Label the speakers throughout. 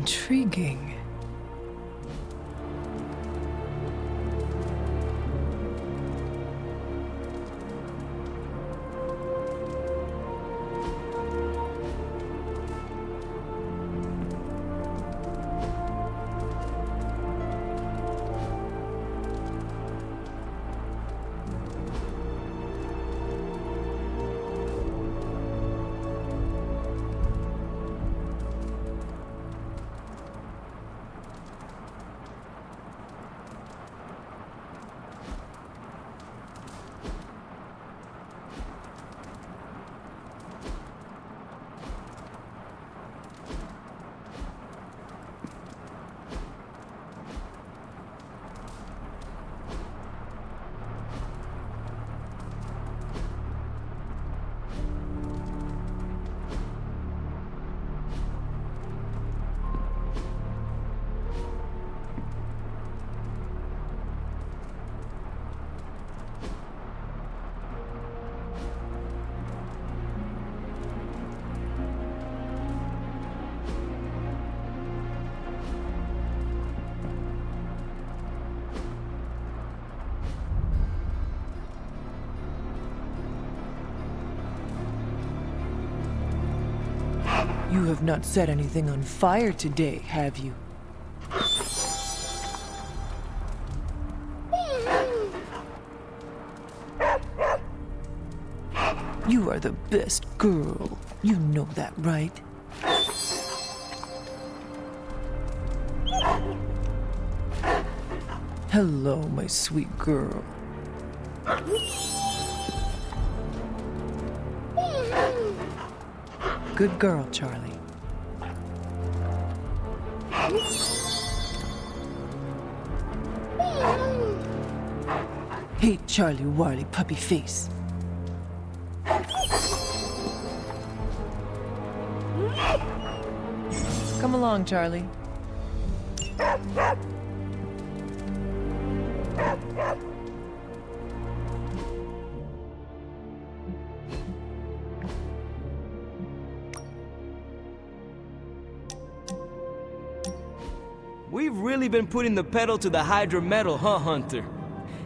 Speaker 1: Intriguing. You have not set anything on fire today, have you? You are the best girl. You know that, right? Hello, my sweet girl. Good girl, Charlie. Hey, Charlie Warley puppy face. Come along, Charlie.
Speaker 2: We've really been putting the pedal to the Hydra metal, huh, Hunter?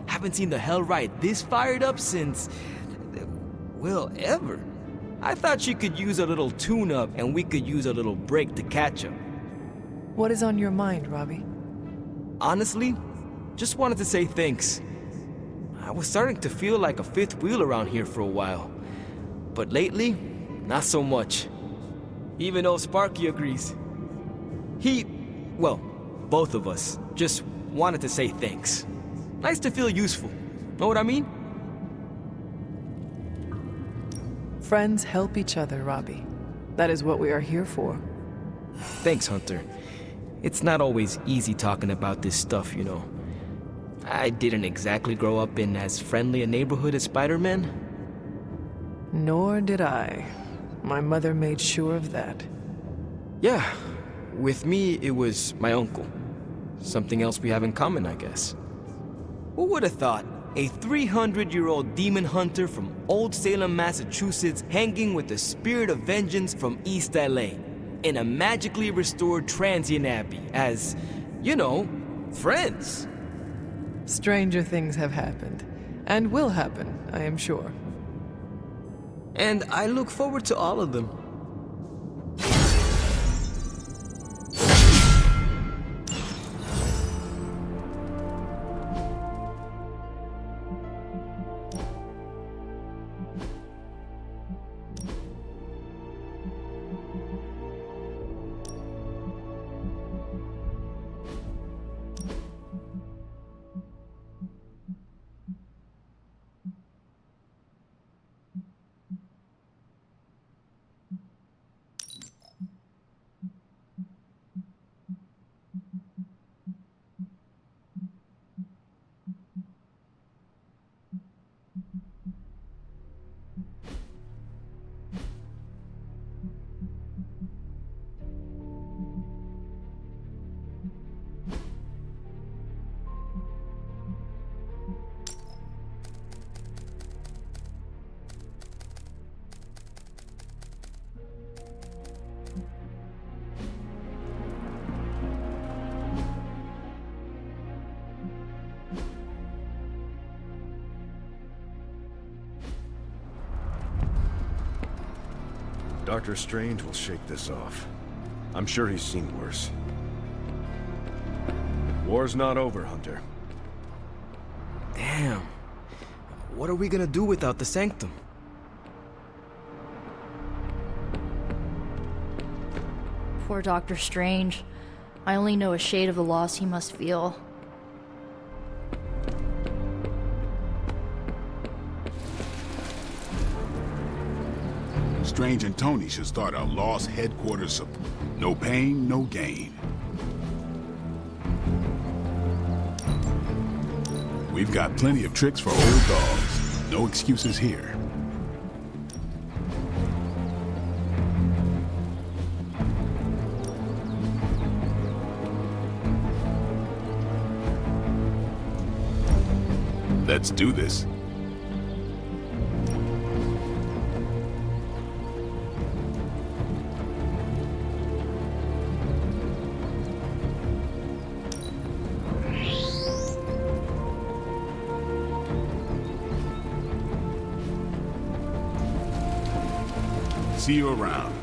Speaker 2: Haven't seen the Hellride this fired up since... well, ever. I thought she could use a little tune-up, and we could use a little break to catch up.
Speaker 1: What is on your mind, Robbie?
Speaker 2: Honestly, just wanted to say thanks. I was starting to feel like a fifth wheel around here for a while. But lately, not so much. Even old Sparky agrees. Well, both of us just wanted to say thanks. Nice to feel useful. Know what I mean?
Speaker 1: Friends help each other, Robbie. That is what we are here for.
Speaker 2: Thanks, Hunter. It's not always easy talking about this stuff, you know. I didn't exactly grow up in as friendly a neighborhood as Spider-Man.
Speaker 1: Nor did I. My mother made sure of that.
Speaker 2: Yeah, with me, it was my uncle. Something else we have in common, I guess. Who would have thought? A 300-year-old demon hunter from Old Salem, Massachusetts, hanging with the spirit of vengeance from East LA, in a magically restored transient abbey as, you know, friends.
Speaker 1: Stranger things have happened, and will happen, I am sure.
Speaker 2: And I look forward to all of them.
Speaker 3: Doctor Strange will shake this off. I'm sure he's seen worse. War's not over, Hunter.
Speaker 2: Damn. What are we gonna do without the Sanctum?
Speaker 4: Poor Doctor Strange. I only know a shade of the loss he must feel.
Speaker 5: Strange and Tony should start a lost headquarters of no pain, no gain. We've got plenty of tricks for old dogs. No excuses here. Let's do this. See you around.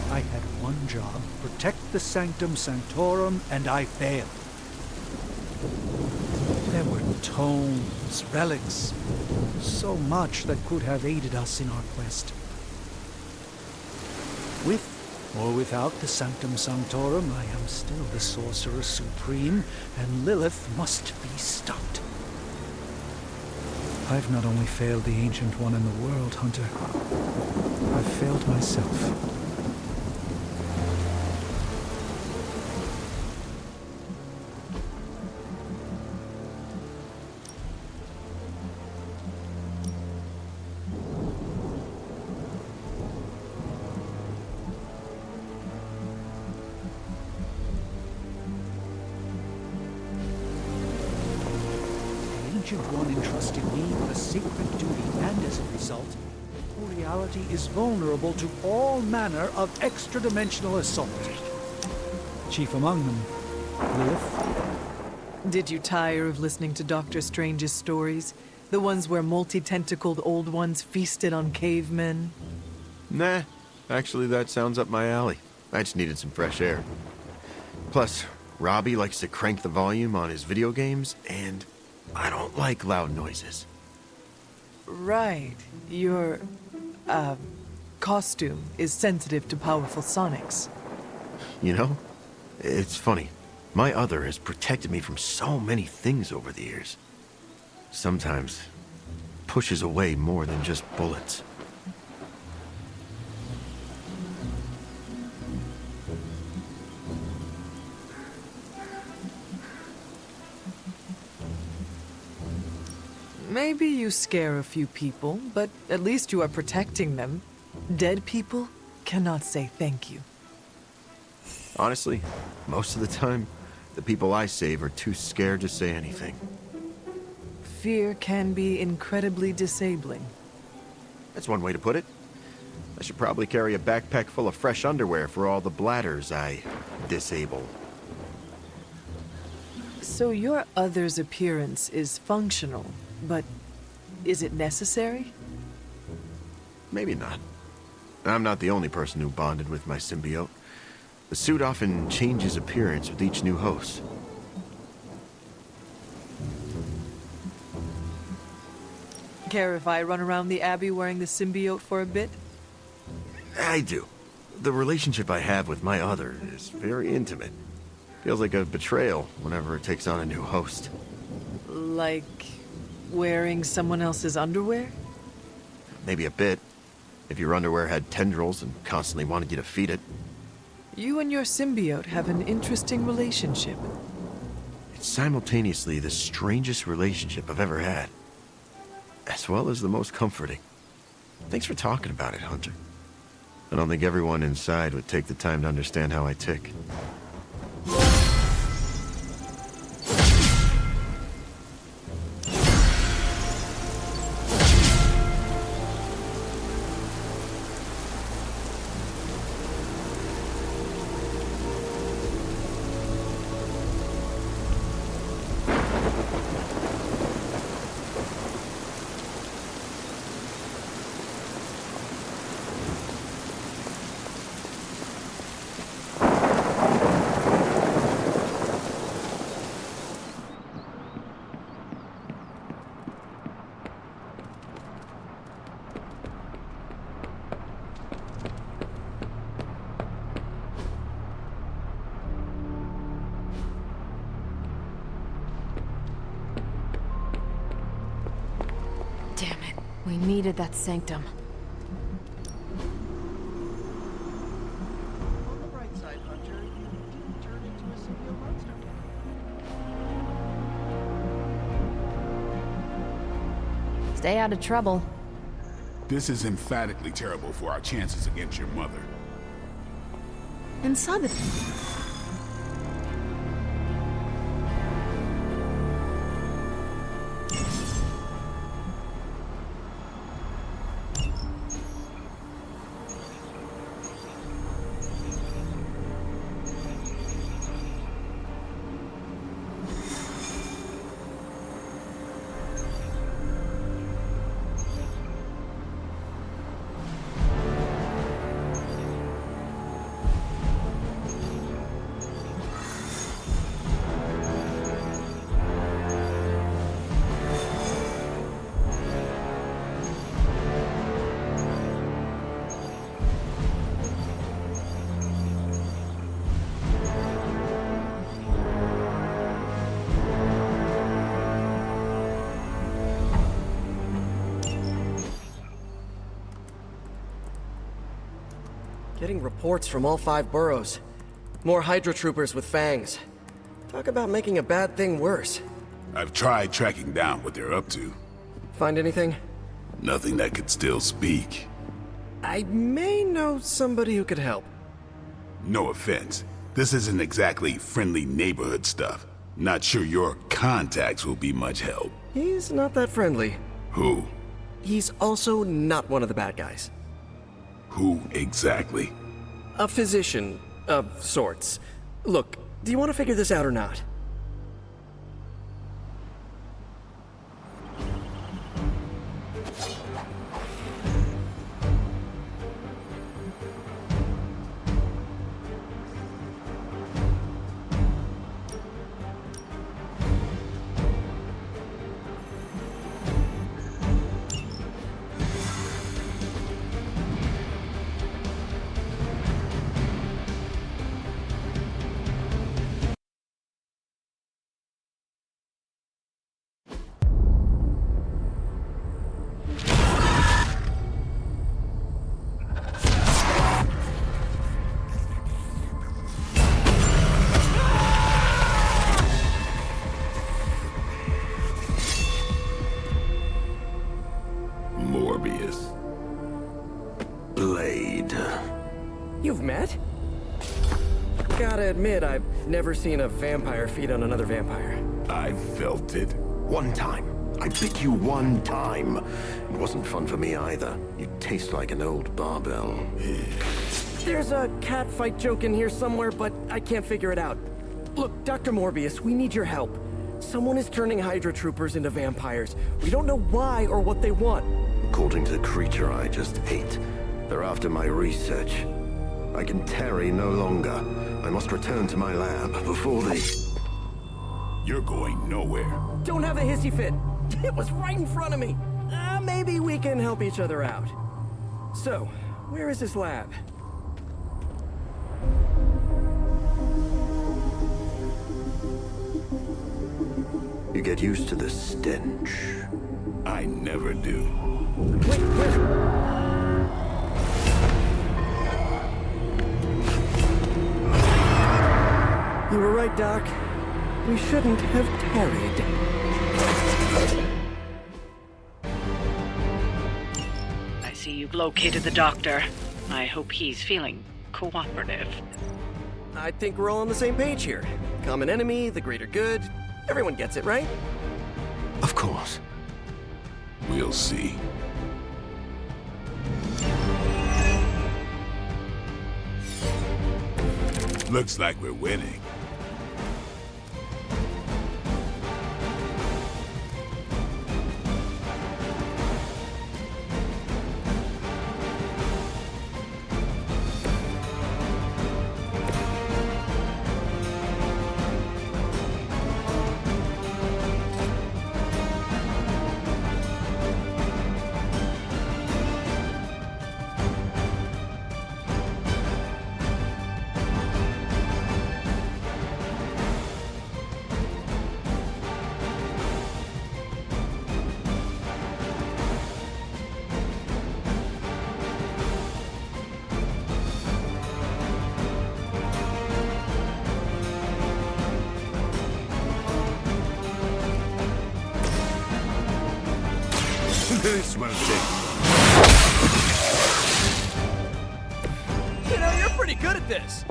Speaker 6: I had one job, protect the Sanctum Sanctorum, and I failed. There were tomes, relics, so much that could have aided us in our quest. With or without the Sanctum Sanctorum, I am still the Sorcerer Supreme, and Lilith must be stopped. I've not only failed the Ancient One in the world, Hunter. I've failed myself. The Ancient One entrusted me with a sacred duty, and as a result, reality is vulnerable to all manner of extra-dimensional assault. Chief among them, Lilith.
Speaker 1: Did you tire of listening to Doctor Strange's stories? The ones where multi-tentacled old ones feasted on cavemen?
Speaker 7: Nah, actually that sounds up my alley. I just needed some fresh air. Plus, Robbie likes to crank the volume on his video games, and I don't like loud noises.
Speaker 1: Right. Your, costume is sensitive to powerful sonics.
Speaker 7: You know, it's funny. My other has protected me from so many things over the years. Sometimes pushes away more than just bullets.
Speaker 1: Maybe you scare a few people, but at least you are protecting them. Dead people cannot say thank you.
Speaker 7: Honestly, most of the time, the people I save are too scared to say anything.
Speaker 1: Fear can be incredibly disabling.
Speaker 7: That's one way to put it. I should probably carry a backpack full of fresh underwear for all the bladders I disable.
Speaker 1: So your other's appearance is functional, but is it necessary?
Speaker 7: Maybe not. I'm not the only person who bonded with my symbiote. The suit often changes appearance with each new host.
Speaker 1: care if I run around the Abbey wearing the symbiote for a bit?
Speaker 7: I do. The relationship I have with my other is very intimate. Feels like a betrayal whenever it takes on a new host.
Speaker 1: Like wearing someone else's underwear?
Speaker 7: Maybe a bit. If your underwear had tendrils and constantly wanted you to feed it.
Speaker 1: You and your symbiote have an interesting relationship.
Speaker 7: It's simultaneously the strangest relationship I've ever had. As well as the most comforting. Thanks for talking about it, Hunter. I don't think everyone inside would take the time to understand how I tick.
Speaker 8: Damn it. We needed that sanctum.
Speaker 6: On the bright side, Hunter, you didn't turn into a symbiote monster.
Speaker 8: Stay out of trouble.
Speaker 5: This is emphatically terrible for our chances against your mother.
Speaker 8: Inside the...
Speaker 9: Getting reports from all 5 boroughs. More Hydra troopers with fangs. Talk about making a bad thing worse.
Speaker 5: I've tried tracking down what they're up to.
Speaker 9: Find anything?
Speaker 5: Nothing that could still speak.
Speaker 9: I may know somebody who could help.
Speaker 5: No offense. This isn't exactly friendly neighborhood stuff. Not sure your contacts will be much help.
Speaker 9: He's not that friendly.
Speaker 5: Who?
Speaker 9: He's also not one of the bad guys.
Speaker 5: Who exactly?
Speaker 9: A physician of sorts. Look, do you want to figure this out or not?
Speaker 5: Morbius. Blade.
Speaker 9: You've met? Gotta admit, I've never seen a vampire feed on another vampire.
Speaker 5: I felt it.
Speaker 7: One time. I bit you one time. It wasn't fun for me either. You taste like an old barbell.
Speaker 9: There's a cat fight joke in here somewhere, but I can't figure it out. Look, Dr. Morbius, we need your help. Someone is turning Hydra troopers into vampires. We don't know why or what they want.
Speaker 7: According to the creature I just ate, they're after my research. I can tarry no longer. I must return to my lab before they...
Speaker 5: You're going nowhere.
Speaker 9: Don't have a hissy fit. It was right in front of me. I'm maybe we can help each other out. So, where is his lab?
Speaker 10: You get used to the stench.
Speaker 5: I never do.
Speaker 9: Wait, where? You were right, Doc. We shouldn't have tarried.
Speaker 11: I see you've located the doctor. I hope he's feeling cooperative.
Speaker 9: I think we're all on the same page here. Common enemy, the greater good. Everyone gets it, right?
Speaker 7: Of course.
Speaker 5: We'll see. Looks like we're winning.
Speaker 3: This will take.
Speaker 9: You know, you're pretty good at this.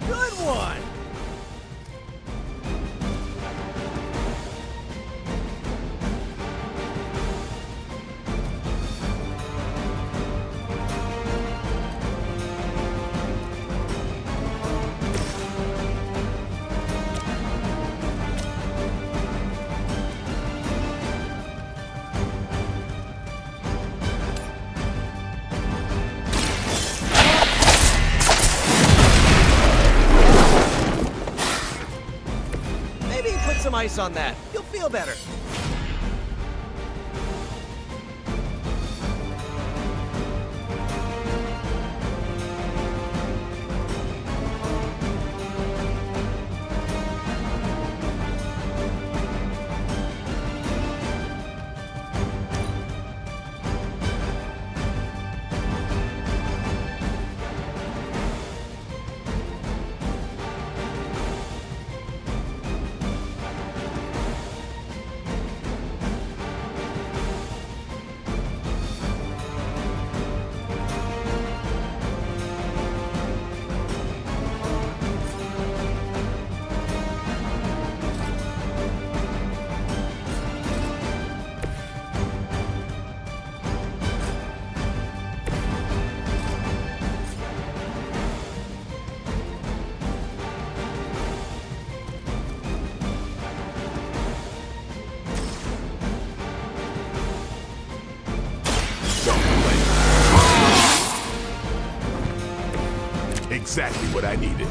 Speaker 9: Good one! Maybe put some ice on that. You'll feel better.
Speaker 5: Exactly what I needed.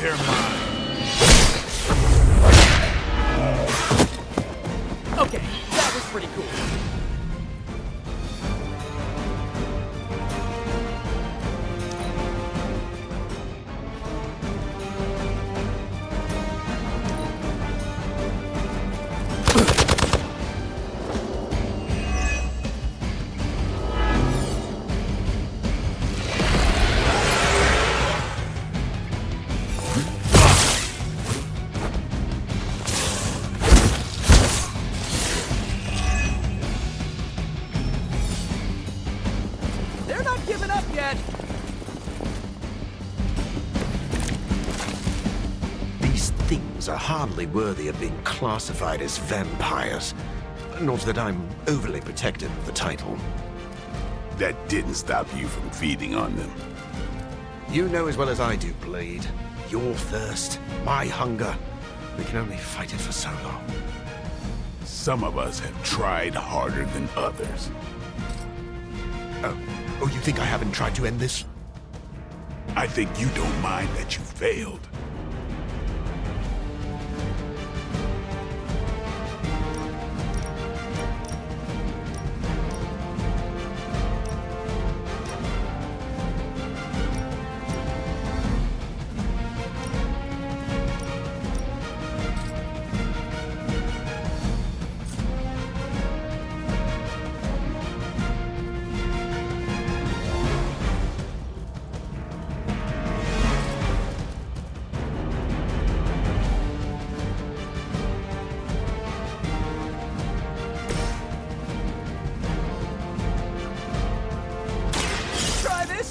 Speaker 5: They're mine.
Speaker 9: Okay, that was pretty cool.
Speaker 6: given up yet.
Speaker 7: These things are hardly worthy of being classified as vampires. Not that I'm overly protective of the title.
Speaker 5: That didn't stop you from feeding on them.
Speaker 7: You know as well as I do, Blade. Your thirst, my hunger. We can only fight it for so long.
Speaker 5: Some of us have tried harder than others.
Speaker 7: Oh, you think I haven't tried to end this?
Speaker 5: I think you don't mind that you failed.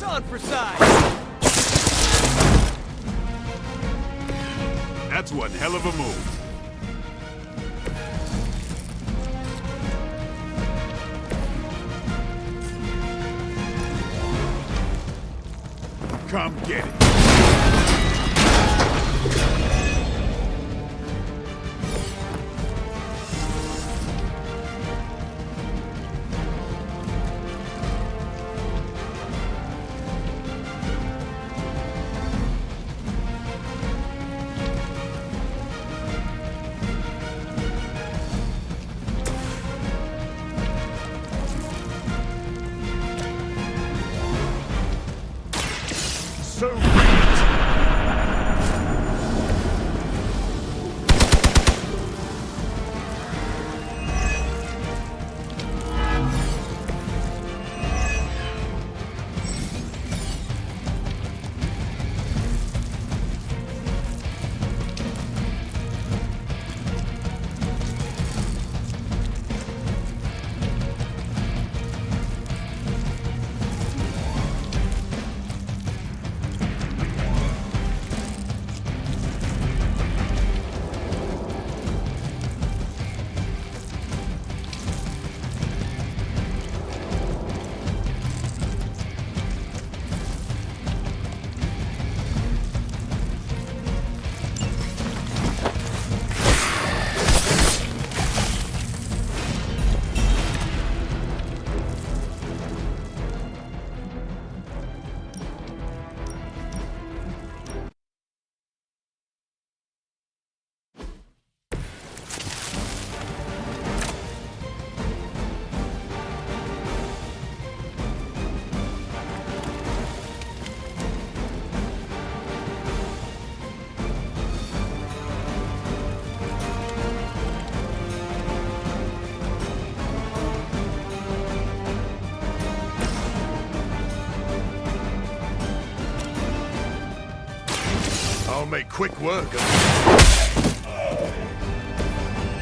Speaker 6: On for size.
Speaker 5: That's one hell of a move. Come get it. So
Speaker 7: I'll make quick work of it.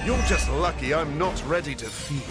Speaker 7: You're just lucky I'm not ready to feed.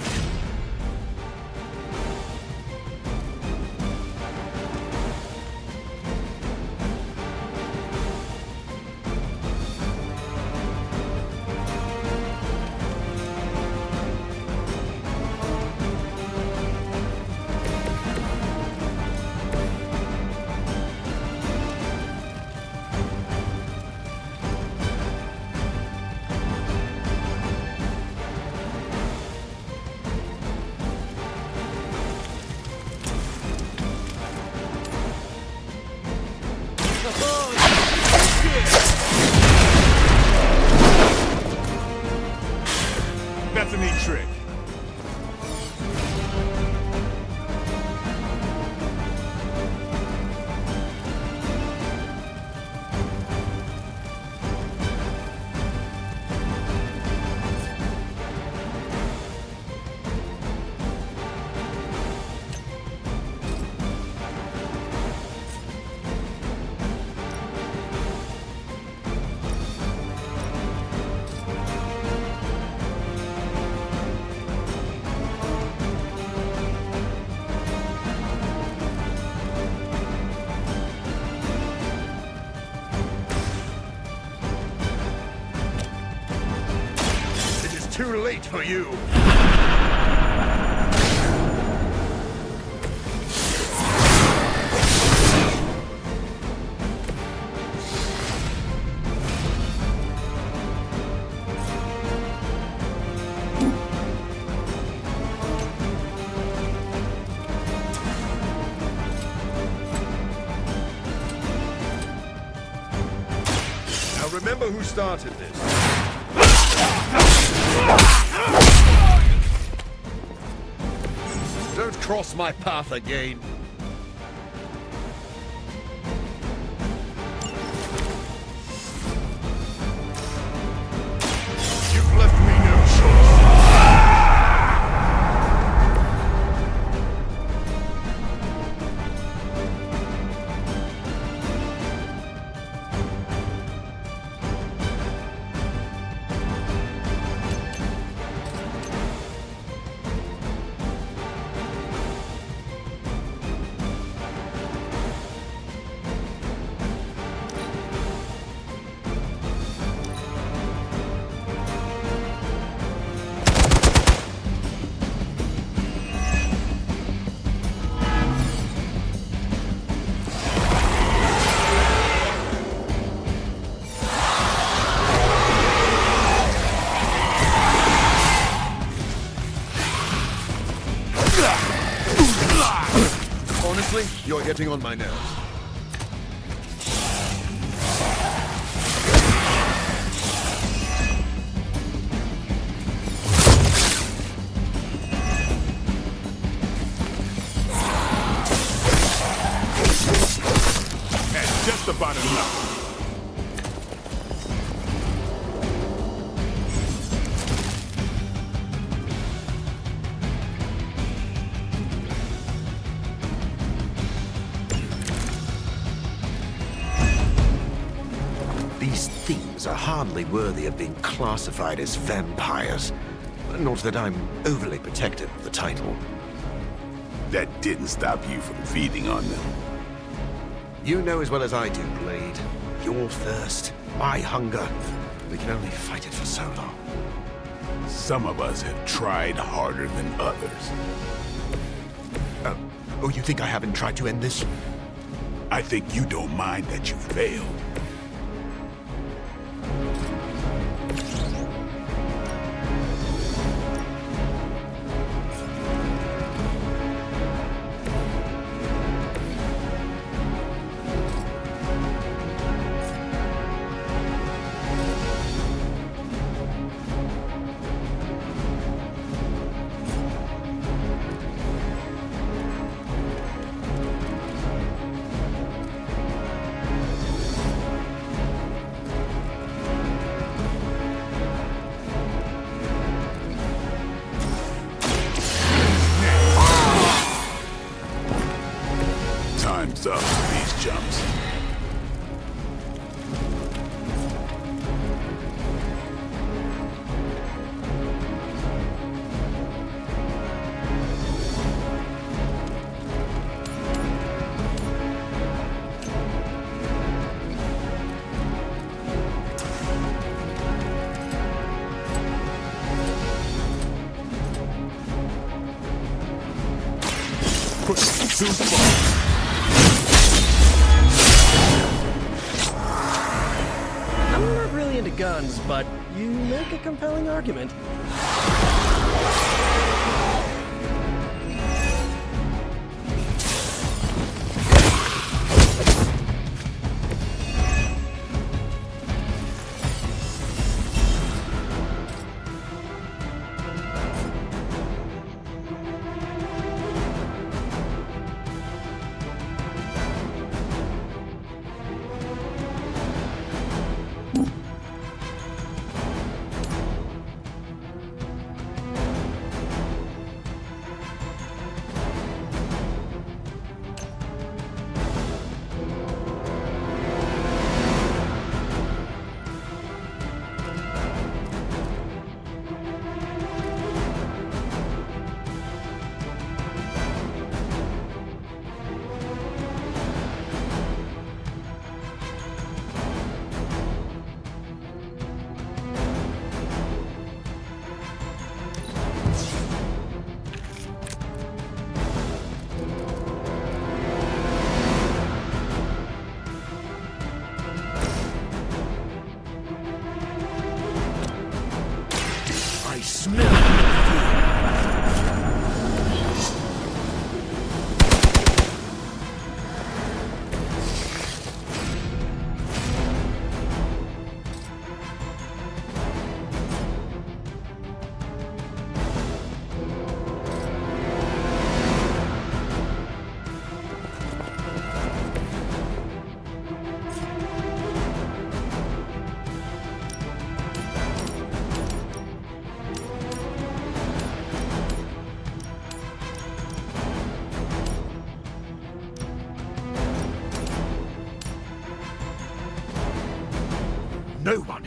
Speaker 7: you! Now remember who started this. Don't cross my path again. You've left me no choice. Honestly, you're getting on my nerves.
Speaker 5: That's just about enough.
Speaker 10: These things are hardly worthy of being classified as vampires. Not that I'm overly protective of the title.
Speaker 5: That didn't stop you from feeding on them.
Speaker 10: You know as well as I do, Blade. Your thirst, my hunger. We can only fight it for so long.
Speaker 5: Some of us have tried harder than others.
Speaker 10: Oh, you think I haven't tried to end this?
Speaker 5: I think you don't mind that you failed. Time's up for these jumps. Too far.
Speaker 9: I'm not really into guns, but you make a compelling argument.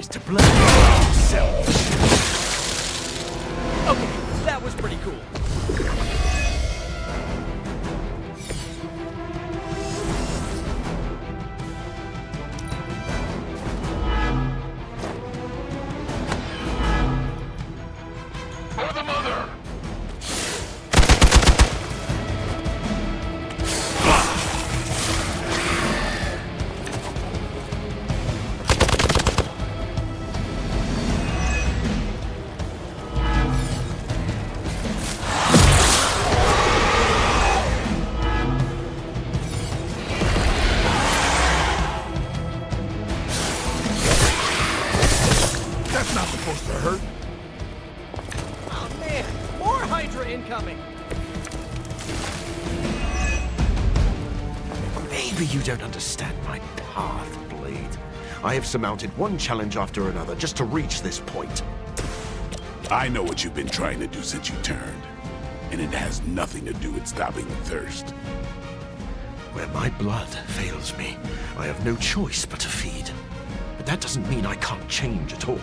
Speaker 6: is to blame himself.
Speaker 2: Okay, that was pretty cool.
Speaker 5: For the mother! That's not supposed to hurt.
Speaker 2: Oh man, more Hydra incoming!
Speaker 10: Maybe you don't understand my path, Blade. I have surmounted one challenge after another just to reach this point.
Speaker 5: I know what you've been trying to do since you turned, and it has nothing to do with stopping the thirst.
Speaker 10: Where my blood fails me, I have no choice but to feed. But that doesn't mean I can't change at all.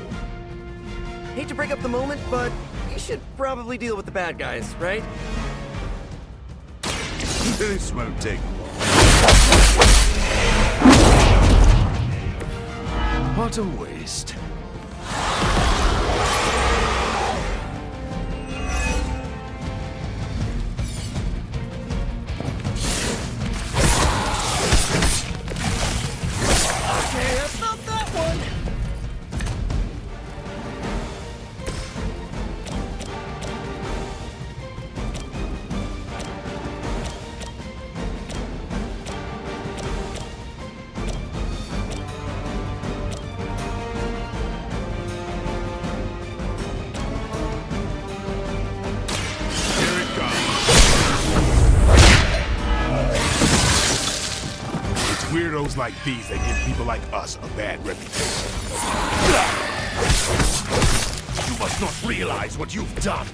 Speaker 9: Hate to break up the moment, but you should probably deal with the bad guys, right?
Speaker 3: This won't take long.
Speaker 10: What a waste.
Speaker 2: Okay, that's not that one!
Speaker 5: Here it comes. It's weirdos like these that give people like us a bad reputation.
Speaker 10: You must not realize what you've done.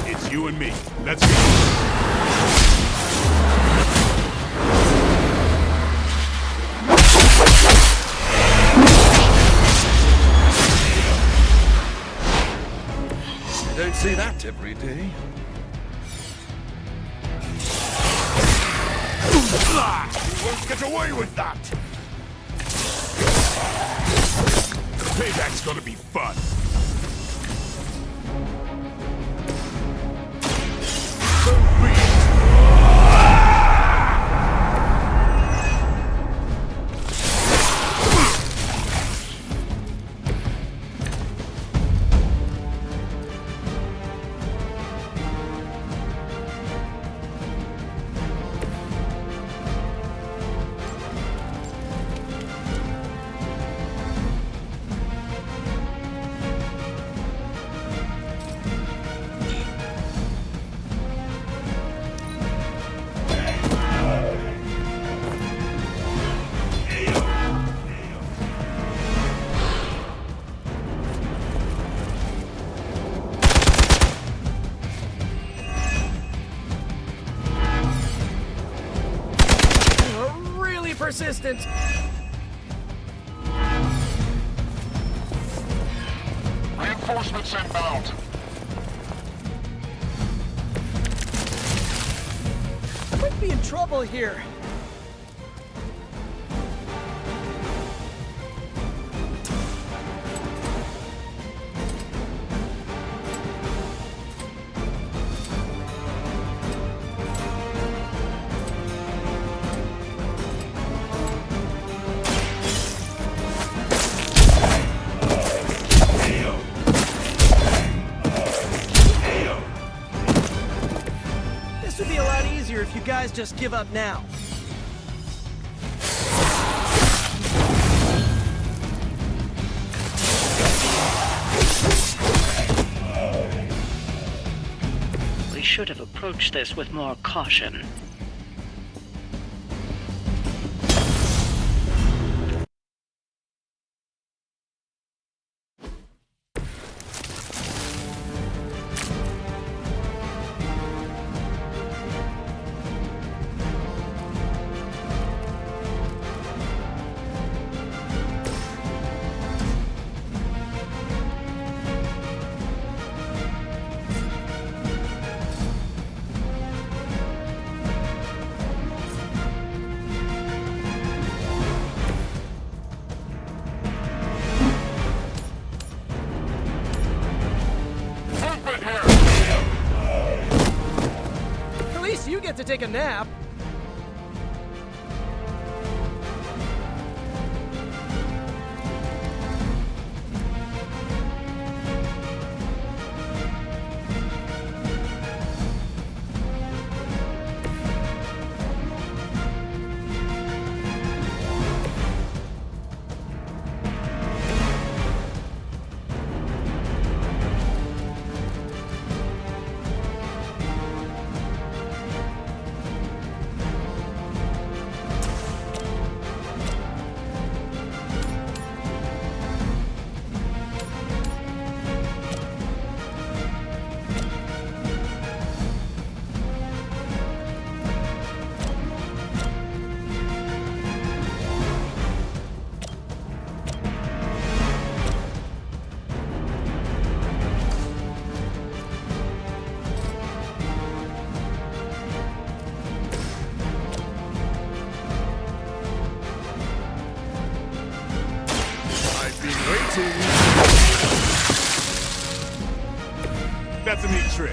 Speaker 5: It's you and me. Let's go.
Speaker 10: You don't see that every day.
Speaker 5: You won't get away with that! Payback's gonna be fun. So be it.
Speaker 9: Really persistent.
Speaker 5: Reinforcements inbound.
Speaker 2: Might be in trouble here. This would be a lot easier if you guys just give up now.
Speaker 11: We should have approached this with more caution.
Speaker 9: to take a nap.
Speaker 5: That's a neat trick.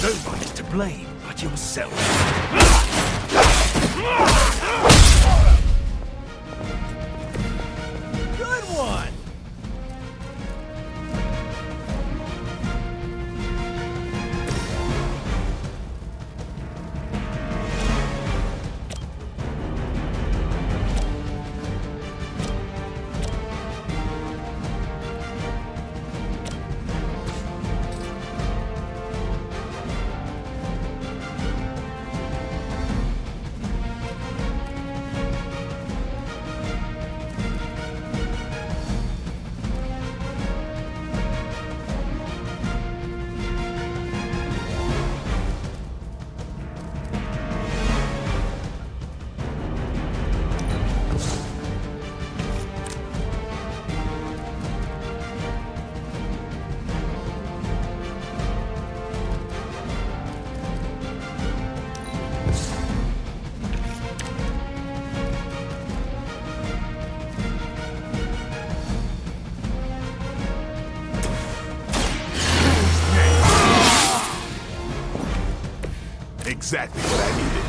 Speaker 10: Nobody's to blame but yourself.
Speaker 6: Good one!
Speaker 5: Exactly what I needed.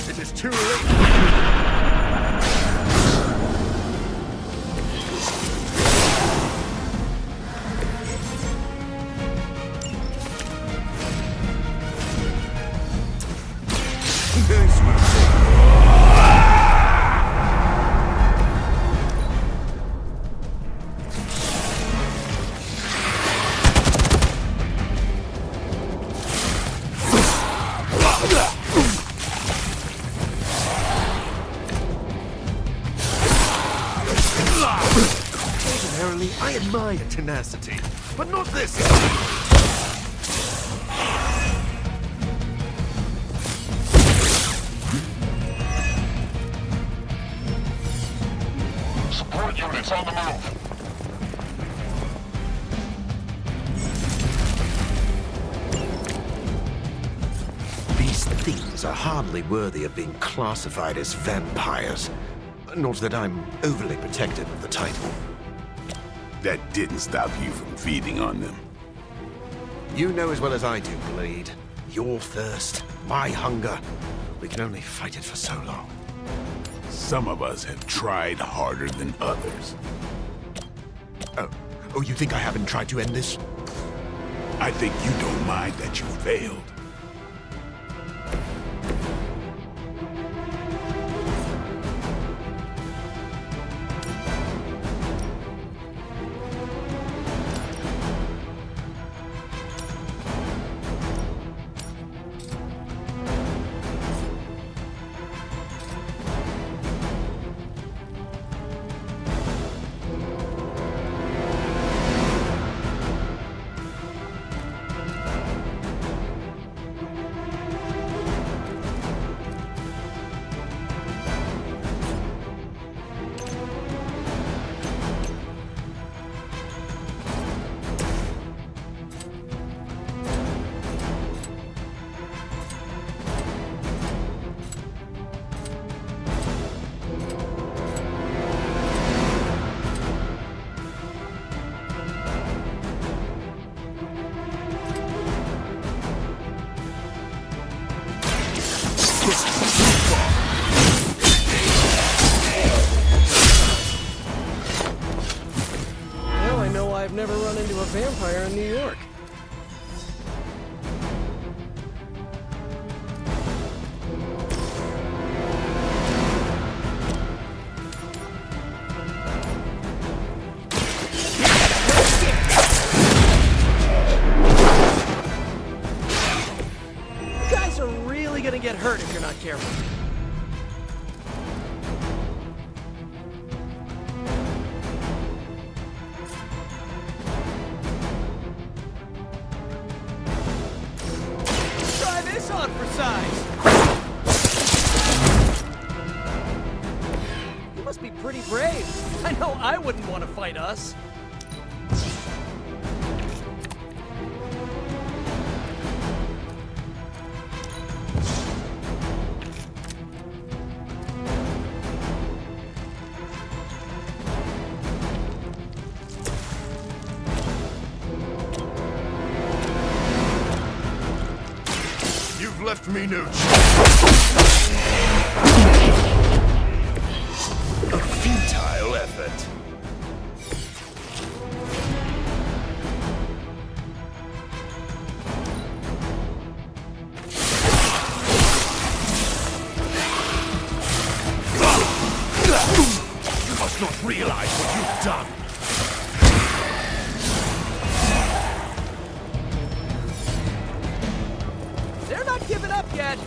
Speaker 7: It is too late. Ordinarily, I admire tenacity, but not this time.
Speaker 5: Support units on the move.
Speaker 10: These things are hardly worthy of being classified as vampires. Not that I'm overly protective of the title.
Speaker 5: That didn't stop you from feeding on them.
Speaker 10: You know as well as I do, Blade. Your thirst, my hunger. We can only fight it for so long.
Speaker 5: Some of us have tried harder than others.
Speaker 10: Oh, you think I haven't tried to end this?
Speaker 5: I think you don't mind that you failed.
Speaker 9: I've never run into a vampire in New York.
Speaker 2: You guys are really gonna get hurt if you're not careful. Try this on for size. You must be pretty brave. I know I wouldn't want to fight us.
Speaker 7: You've left me no choice. A futile effort. You must not realize what you've done.
Speaker 2: They're not giving up yet.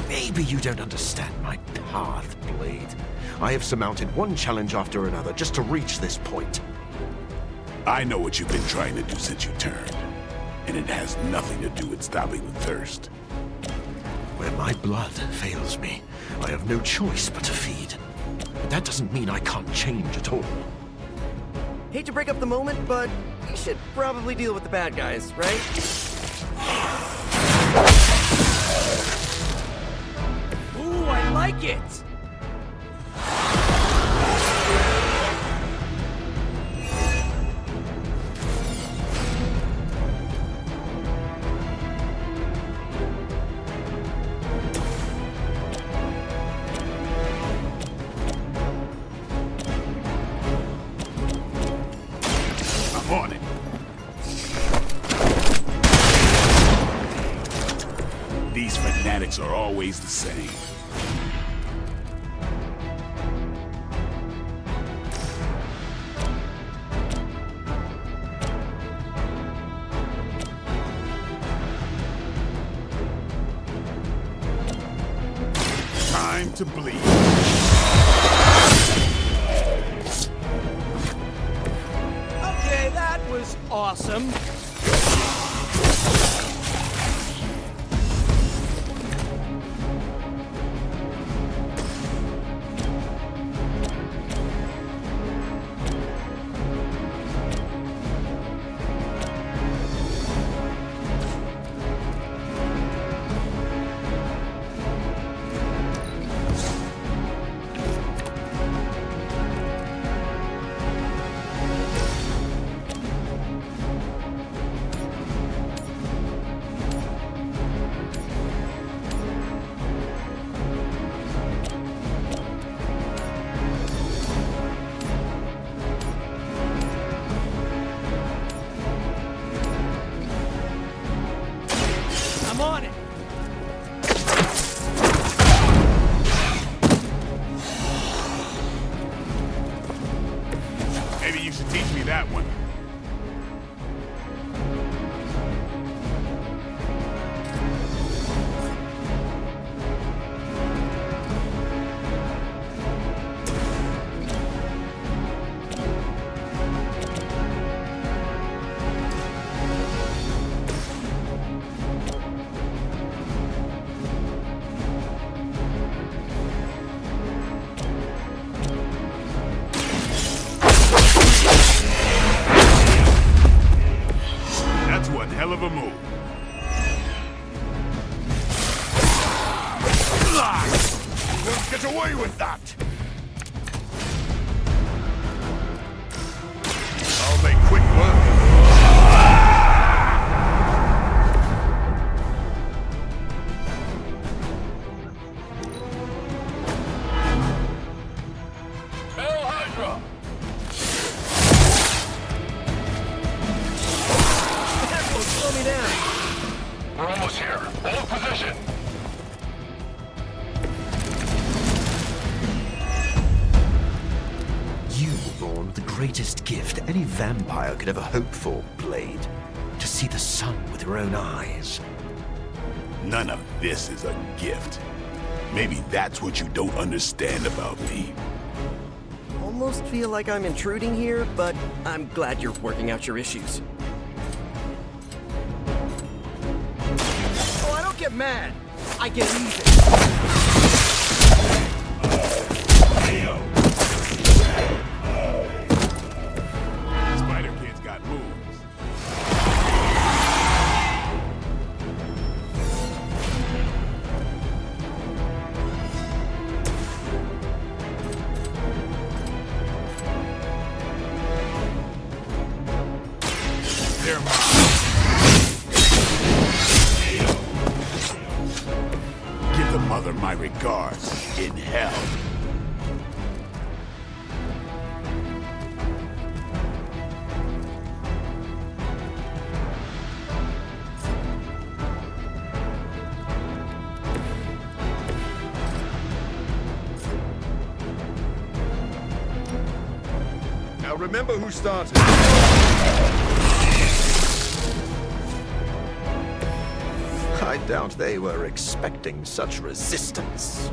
Speaker 10: Maybe you don't understand my path, Blade. I have surmounted one challenge after another just to reach this point.
Speaker 5: I know what you've been trying to do since you turned, and it has nothing to do with stopping the thirst.
Speaker 10: Where my blood fails me, I have no choice but to feed. But that doesn't mean I can't change at all.
Speaker 9: Hate to break up the moment, but we should probably deal with the bad guys, right?
Speaker 2: Ooh, I like it.
Speaker 5: I'm on it. These fanatics are always the same. Time to bleed.
Speaker 2: Okay, that was awesome. I'm on it.
Speaker 5: Maybe you should teach me that one. That's one hell of a move.
Speaker 7: You won't get away with that! I'll make quick work.
Speaker 10: greatest gift any vampire could ever hope for, Blade. To see the sun with your own eyes.
Speaker 5: None of this is a gift. Maybe that's what you don't understand about me.
Speaker 9: Almost feel like I'm intruding here, but I'm glad you're working out your issues. Oh, I don't get mad. I get even.
Speaker 5: Spider Kid's got moves. They're mine. Give the mother my regards in hell.
Speaker 7: Now remember who started.
Speaker 10: I doubt they were expecting such resistance.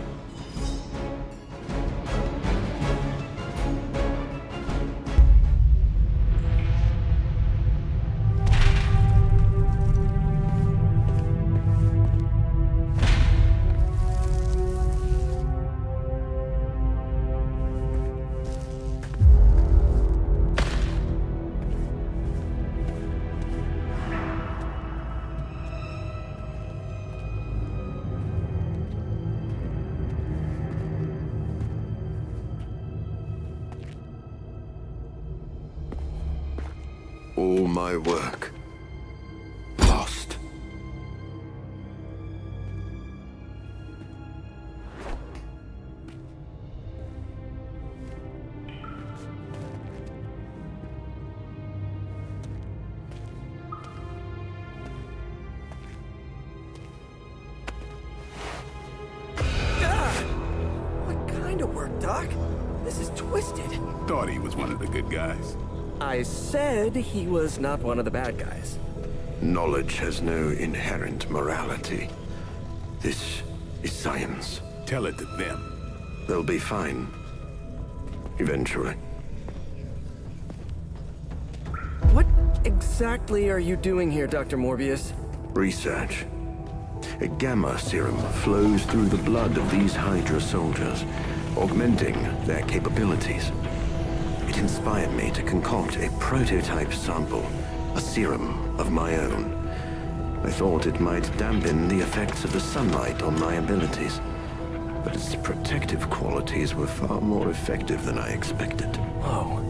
Speaker 12: All my work lost.
Speaker 9: What kind of work, Doc? This is twisted.
Speaker 5: Thought he was one of the good guys.
Speaker 9: I said he was not one of the bad guys.
Speaker 12: Knowledge has no inherent morality. This is science.
Speaker 5: Tell it to them.
Speaker 12: They'll be fine. Eventually.
Speaker 9: What exactly are you doing here, Dr. Morbius?
Speaker 12: Research. A gamma serum flows through the blood of these Hydra soldiers, augmenting their capabilities. It inspired me to concoct a prototype sample, a serum of my own. I thought it might dampen the effects of the sunlight on my abilities, but its protective qualities were far more effective than I expected.
Speaker 9: Whoa.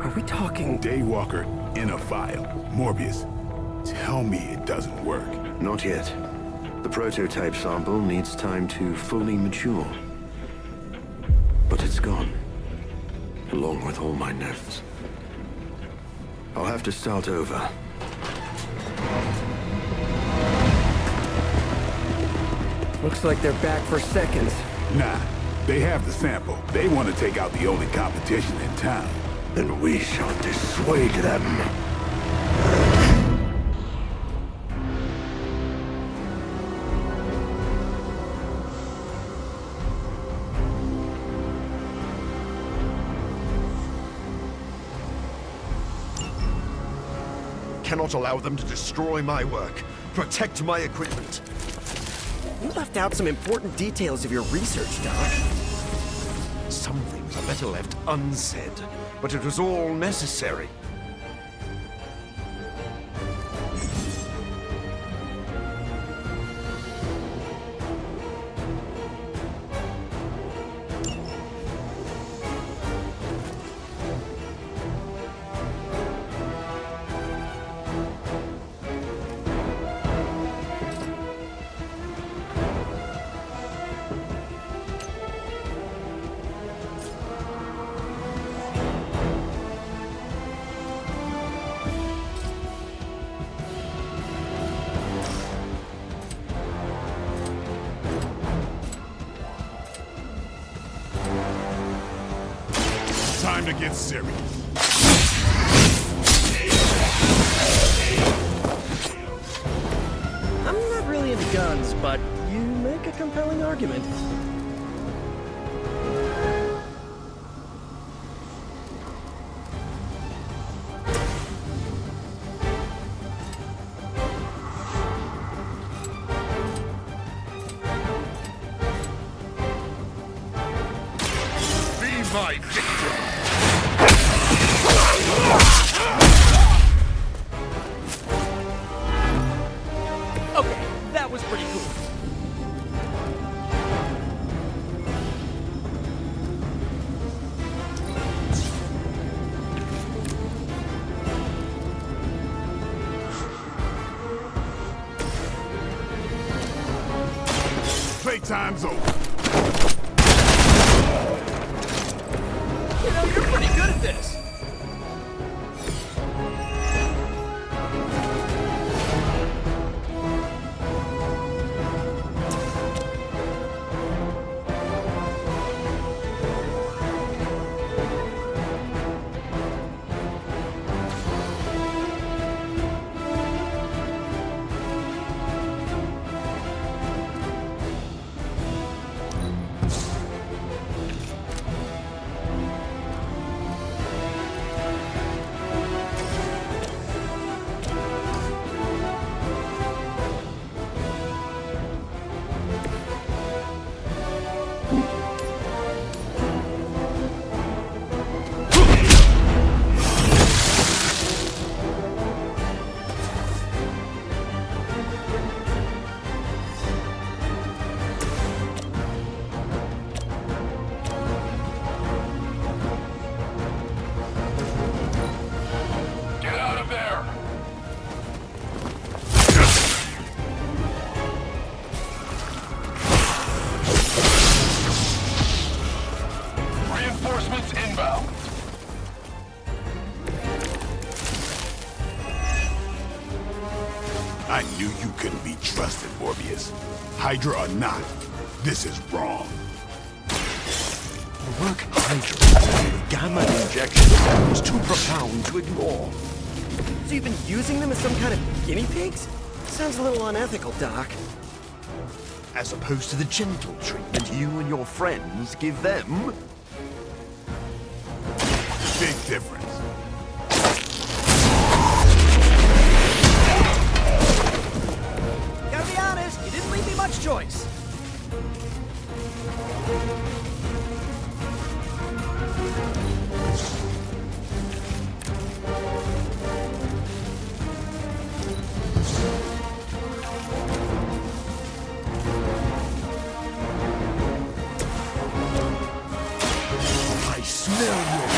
Speaker 9: Are we talking...
Speaker 5: Daywalker in a vial. Morbius, tell me it doesn't work.
Speaker 12: Not yet. The prototype sample needs time to fully mature. But it's gone. Along with all my notes. I'll have to start over.
Speaker 9: Looks like they're back for seconds.
Speaker 5: Nah, they have the sample. They want to take out the only competition in town.
Speaker 12: Then we shall dissuade them.
Speaker 7: Cannot allow them to destroy my work. Protect my equipment.
Speaker 9: You left out some important details of your research, Doc.
Speaker 10: Some things are better left unsaid, but it was all necessary.
Speaker 5: Time to get serious.
Speaker 9: guess, but you make a compelling argument.
Speaker 5: Be my victim!
Speaker 9: Okay, that was pretty cool.
Speaker 5: Playtime's over.
Speaker 9: You know, you're pretty good at this.
Speaker 5: Get out of there! Reinforcements inbound. I knew you couldn't be trusted, Morbius. Hydra or not, this is wrong.
Speaker 10: The work Hydra, the gamma injection, was too profound to ignore.
Speaker 9: So you've been using them as some kind of guinea pigs? Sounds a little unethical, Doc.
Speaker 10: As opposed to the gentle treatment you and your friends give them.
Speaker 5: Big difference.
Speaker 9: Gotta be honest, you didn't leave me much choice.
Speaker 10: I smell your...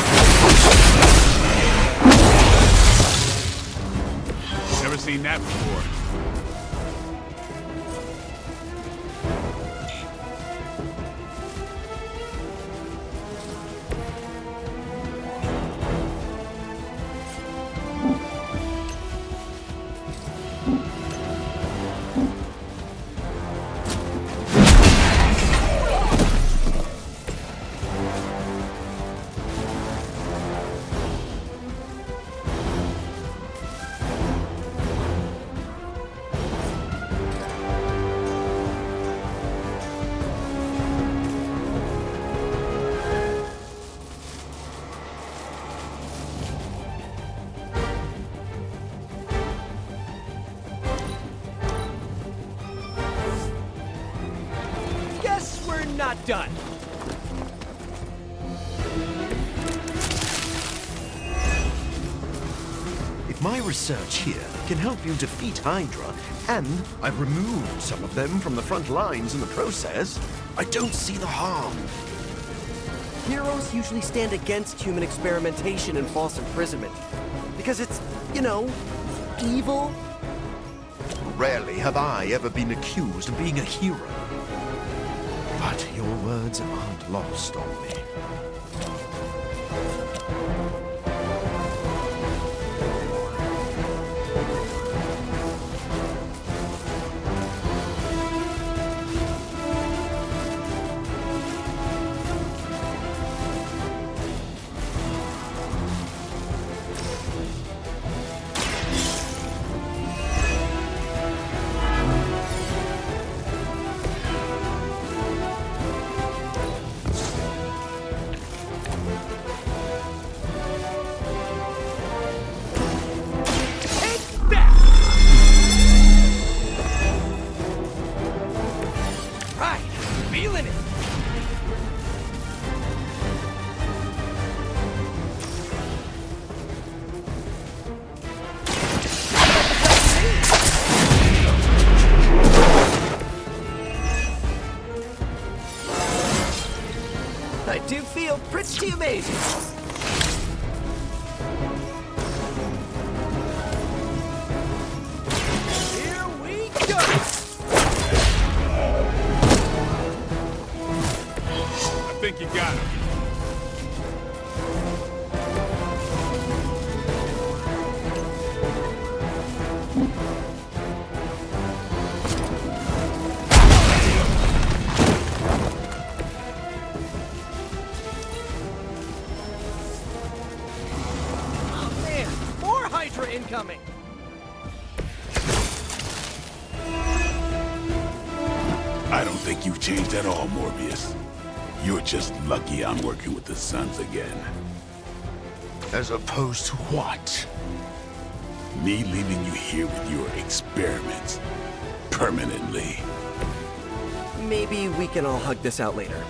Speaker 5: Never seen that before.
Speaker 9: Guess we're not done.
Speaker 10: If my research here can help you defeat Hydra, and I've removed some of them from the front lines in the process, I don't see the harm.
Speaker 9: Heroes usually stand against human experimentation and false imprisonment. Because it's, you know, evil.
Speaker 10: Rarely have I ever been accused of being a hero. But your words aren't lost on me.
Speaker 9: do feel pretty amazing. Here we go!
Speaker 5: I think you got him.
Speaker 9: Incoming!
Speaker 5: I don't think you've changed at all, Morbius. You're just lucky I'm working with the Sons again.
Speaker 10: As opposed to what?
Speaker 5: Me leaving you here with your experiments. Permanently.
Speaker 9: Maybe we can all hug this out later.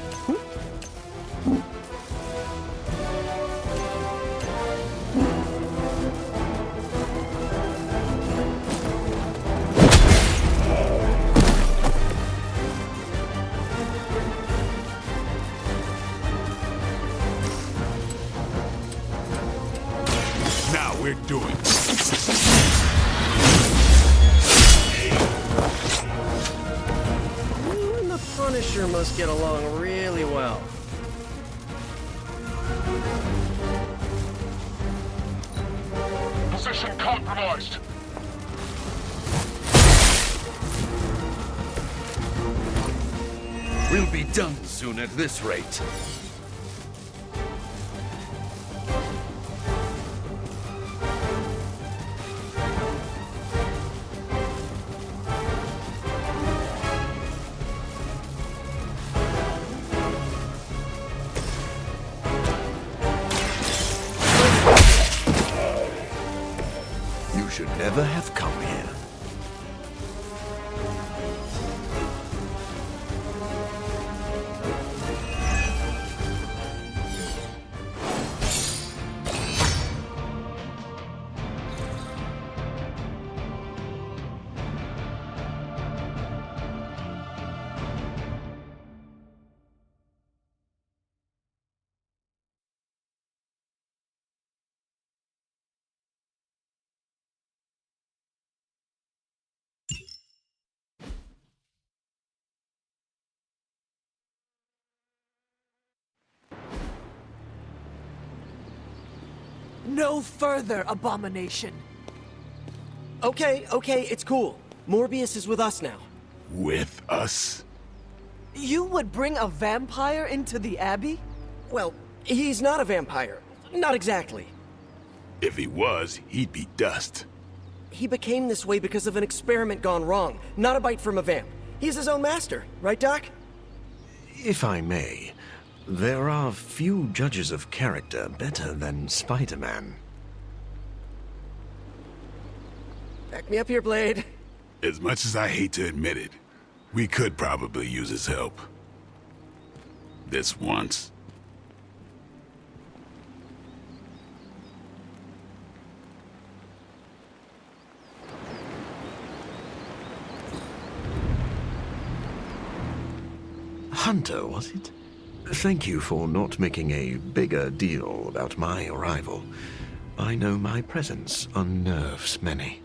Speaker 5: Now we're doing it.
Speaker 9: You and the Punisher must get along really well.
Speaker 5: Position compromised.
Speaker 10: We'll be done soon at this rate. You should never have come here.
Speaker 1: No further, abomination.
Speaker 9: Okay, it's cool. Morbius is with us now.
Speaker 5: With us?
Speaker 1: You would bring a vampire into the Abbey?
Speaker 9: Well, he's not a vampire. Not exactly.
Speaker 5: If he was, he'd be dust.
Speaker 9: He became this way because of an experiment gone wrong, not a bite from a vamp. He's his own master, right, Doc?
Speaker 10: If I may, there are few judges of character better than Spider-Man.
Speaker 9: Back me up here, Blade.
Speaker 5: As much as I hate to admit it, we could probably use his help. This once.
Speaker 10: Hunter, was it? Thank you for not making a bigger deal about my arrival. I know my presence unnerves many.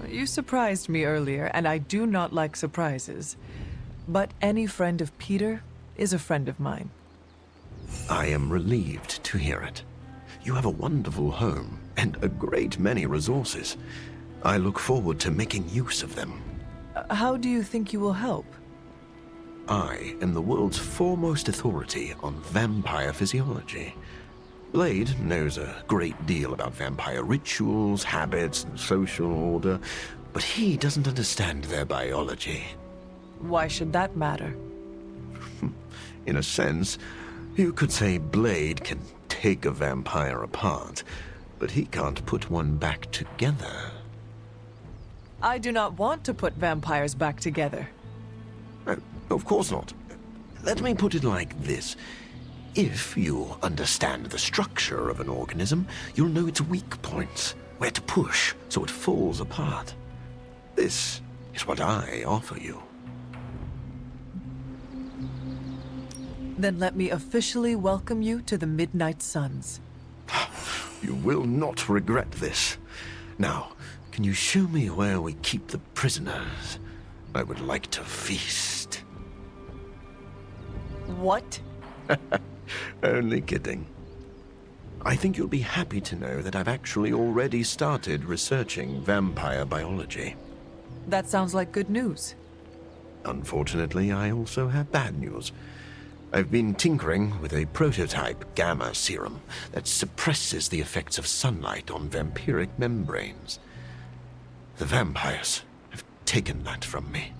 Speaker 1: You surprised me earlier, and I do not like surprises. But any friend of Peter is a friend of mine.
Speaker 10: I am relieved to hear it. You have a wonderful home and a great many resources. I look forward to making use of them.
Speaker 1: How do you think you will help?
Speaker 10: I am the world's foremost authority on vampire physiology. Blade knows a great deal about vampire rituals, habits, and social order, but he doesn't understand their biology.
Speaker 1: Why should that matter?
Speaker 10: In a sense, you could say Blade can take a vampire apart, but he can't put one back together.
Speaker 1: I do not want to put vampires back together.
Speaker 10: Of course not. Let me put it like this. If you understand the structure of an organism, you'll know its weak points, where to push so it falls apart. This is what I offer you.
Speaker 1: Then let me officially welcome you to the Midnight Suns.
Speaker 10: You will not regret this. Now, can you show me where we keep the prisoners? I would like to feast.
Speaker 1: What?
Speaker 10: Only kidding. I think you'll be happy to know that I've actually already started researching vampire biology.
Speaker 1: That sounds like good news.
Speaker 10: Unfortunately, I also have bad news. I've been tinkering with a prototype gamma serum that suppresses the effects of sunlight on vampiric membranes. The vampires have taken that from me.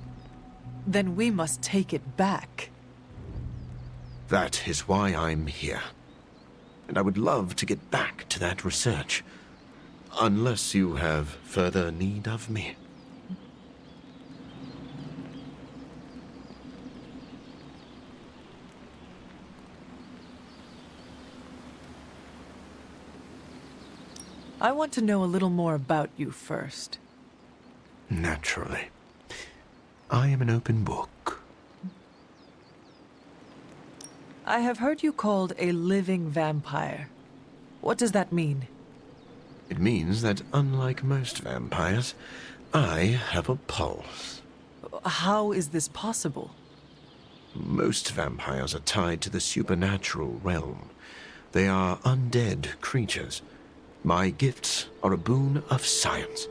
Speaker 1: Then we must take it back.
Speaker 10: That is why I'm here. And I would love to get back to that research. Unless you have further need of me.
Speaker 1: I want to know a little more about you first.
Speaker 10: Naturally. I am an open book.
Speaker 1: I have heard you called a living vampire. What does that mean?
Speaker 10: It means that unlike most vampires, I have a pulse.
Speaker 1: How is this possible?
Speaker 10: Most vampires are tied to the supernatural realm. They are undead creatures. My gifts are a boon of science.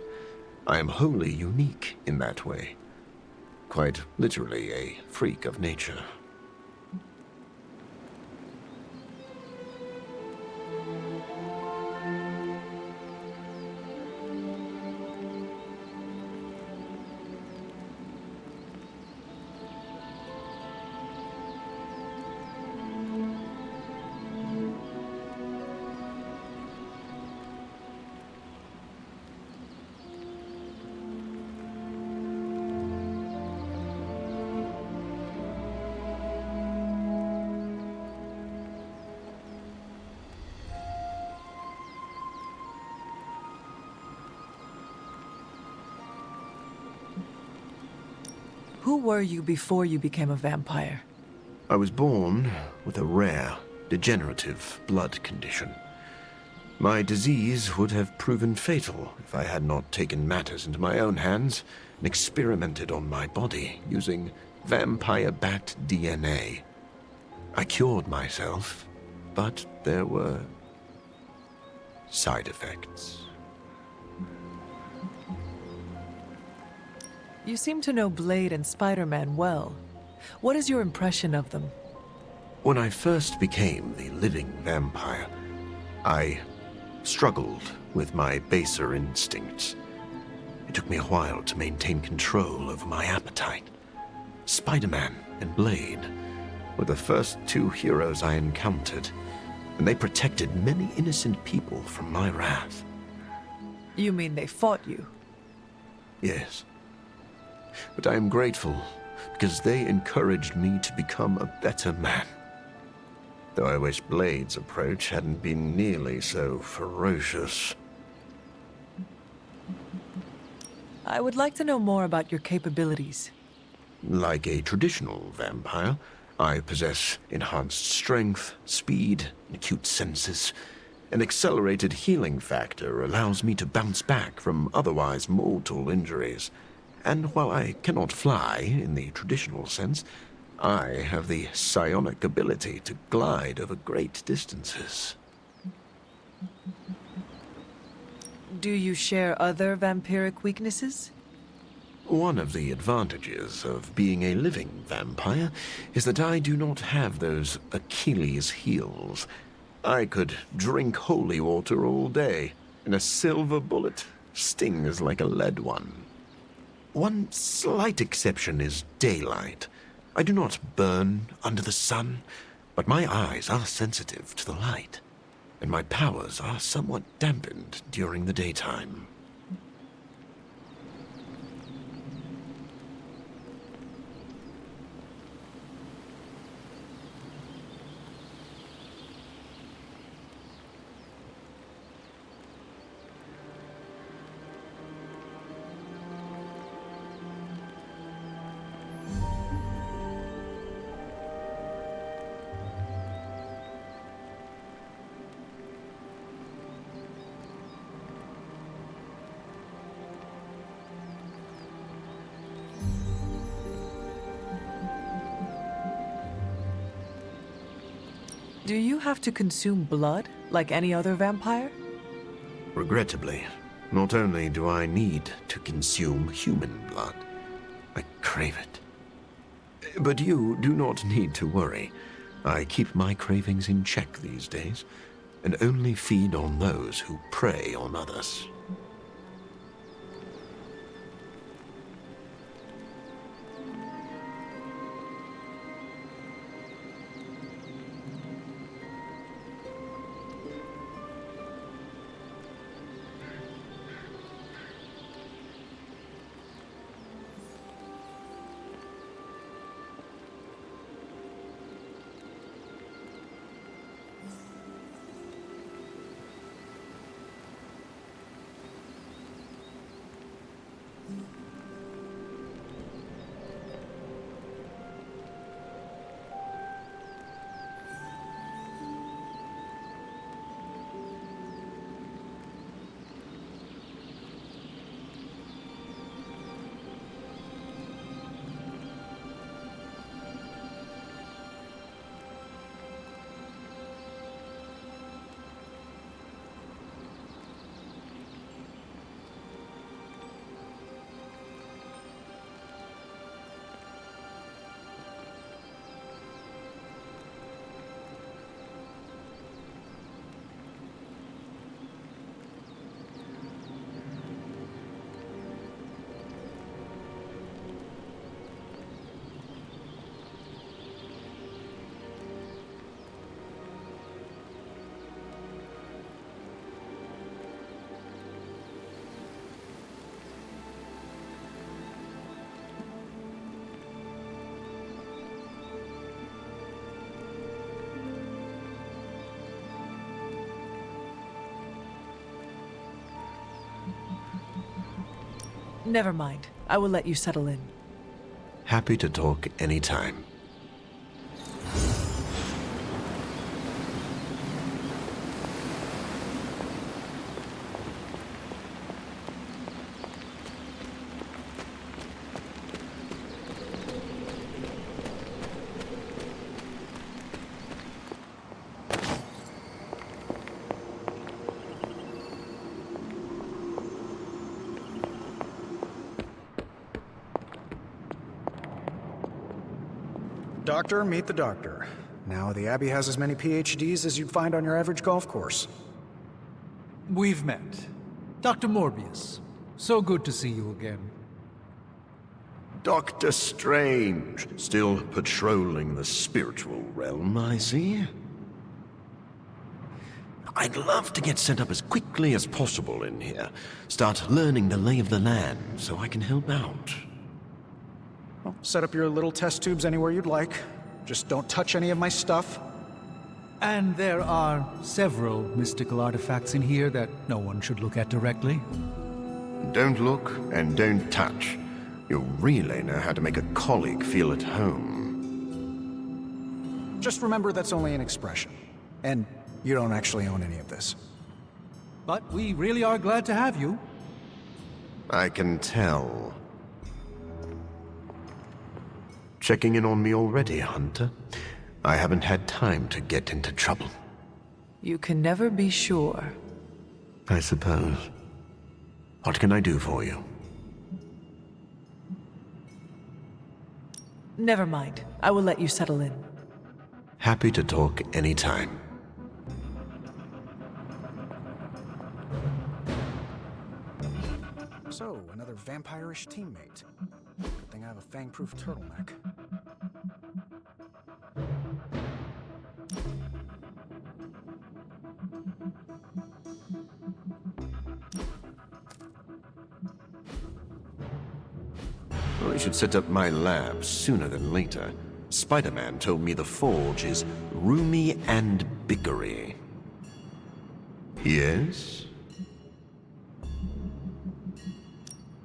Speaker 10: I am wholly unique in that way. Quite literally a freak of nature.
Speaker 1: Who were you before you became a vampire?
Speaker 10: I was born with a rare, degenerative blood condition. My disease would have proven fatal if I had not taken matters into my own hands and experimented on my body using vampire bat DNA. I cured myself, but there were side effects.
Speaker 1: You seem to know Blade and Spider-Man well. What is your impression of them?
Speaker 10: When I first became the living vampire, I struggled with my baser instincts. It took me a while to maintain control over my appetite. Spider-Man and Blade were the first two heroes I encountered, and they protected many innocent people from my wrath.
Speaker 1: You mean they fought you?
Speaker 10: Yes. But I am grateful because they encouraged me to become a better man. Though I wish Blade's approach hadn't been nearly so ferocious.
Speaker 1: I would like to know more about your capabilities.
Speaker 10: Like a traditional vampire, I possess enhanced strength, speed, and acute senses. An accelerated healing factor allows me to bounce back from otherwise mortal injuries. And while I cannot fly in the traditional sense, I have the psionic ability to glide over great distances.
Speaker 1: Do you share other vampiric weaknesses?
Speaker 10: One of the advantages of being a living vampire is that I do not have those Achilles heels. I could drink holy water all day, and a silver bullet stings like a lead one. One slight exception is daylight. I do not burn under the sun, but my eyes are sensitive to the light, and my powers are somewhat dampened during the daytime.
Speaker 1: Do you have to consume blood like any other vampire?
Speaker 10: Regrettably, not only do I need to consume human blood, I crave it. But you do not need to worry. I keep my cravings in check these days, and only feed on those who prey on others.
Speaker 1: Never mind. I will let you settle in.
Speaker 10: Happy to talk anytime.
Speaker 6: Doctor, meet the doctor. Now, the Abbey has as many PhDs as you'd find on your average golf course.
Speaker 13: We've met. Dr. Morbius. So good to see you again.
Speaker 10: Doctor Strange, still patrolling the spiritual realm, I see. I'd love to get set up as quickly as possible in here. Start learning the lay of the land so I can help out.
Speaker 6: Well, set up your little test tubes anywhere you'd like. Just don't touch any of my stuff.
Speaker 13: And there are several mystical artifacts in here that no one should look at directly.
Speaker 7: Don't look and don't touch. You'll really know how to make a colleague feel at home.
Speaker 6: Just remember that's only an expression. And you don't actually own any of this.
Speaker 13: But we really are glad to have you.
Speaker 7: I can tell. Checking in on me already, Hunter? I haven't had time to get into trouble.
Speaker 1: You can never be sure.
Speaker 10: I suppose. What can I do for you?
Speaker 1: Never mind. I will let you settle in.
Speaker 10: Happy to talk anytime.
Speaker 6: So, another vampire-ish teammate. Good thing I have a fang-proof turtleneck.
Speaker 7: Well, I should set up my lab sooner than later. Spider-Man told me the Forge is roomy and bickery. Yes?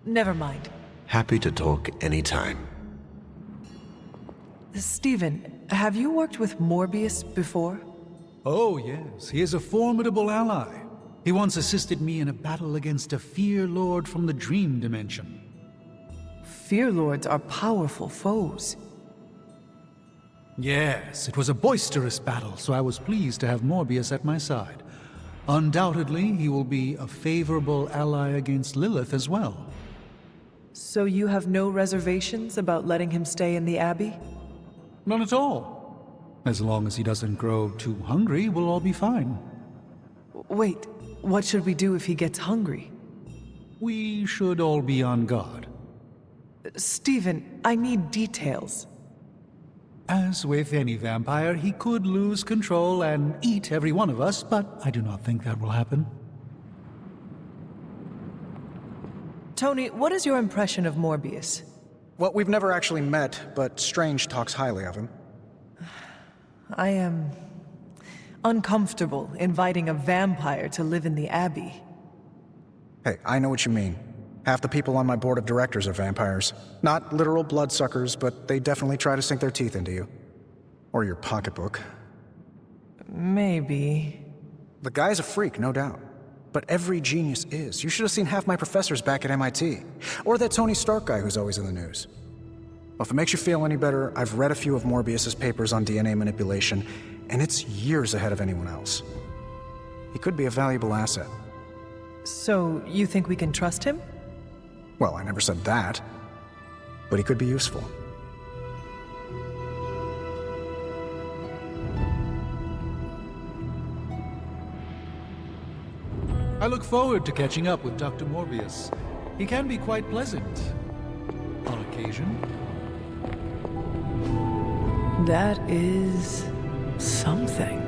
Speaker 1: Never mind.
Speaker 10: Happy to talk anytime.
Speaker 1: Stephen, have you worked with Morbius before?
Speaker 13: Oh, yes. He is a formidable ally. He once assisted me in a battle against a Fear Lord from the Dream Dimension.
Speaker 1: Fear Lords are powerful foes.
Speaker 13: Yes, it was a boisterous battle, so I was pleased to have Morbius at my side. Undoubtedly, he will be a favorable ally against Lilith as well.
Speaker 1: So you have no reservations about letting him stay in the Abbey?
Speaker 13: None at all. As long as he doesn't grow too hungry, we'll all be fine.
Speaker 1: Wait, what should we do if he gets hungry?
Speaker 13: We should all be on guard.
Speaker 1: Stephen, I need details.
Speaker 13: As with any vampire, he could lose control and eat every one of us, but I do not think that will happen.
Speaker 1: Tony, what is your impression of Morbius?
Speaker 14: Well, we've never actually met, but Strange talks highly of him.
Speaker 1: I am uncomfortable inviting a vampire to live in the Abbey.
Speaker 14: Hey, I know what you mean. Half the people on my board of directors are vampires. Not literal bloodsuckers, but they definitely try to sink their teeth into you. Or your pocketbook.
Speaker 1: Maybe.
Speaker 14: The guy's a freak, no doubt. But every genius is. You should have seen half my professors back at MIT. Or that Tony Stark guy who's always in the news. Well, if it makes you feel any better, I've read a few of Morbius's papers on DNA manipulation, and it's years ahead of anyone else. He could be a valuable asset.
Speaker 1: So, you think we can trust him?
Speaker 14: Well, I never said that. But he could be useful.
Speaker 13: I look forward to catching up with Dr. Morbius. He can be quite pleasant. On occasion.
Speaker 1: That is something.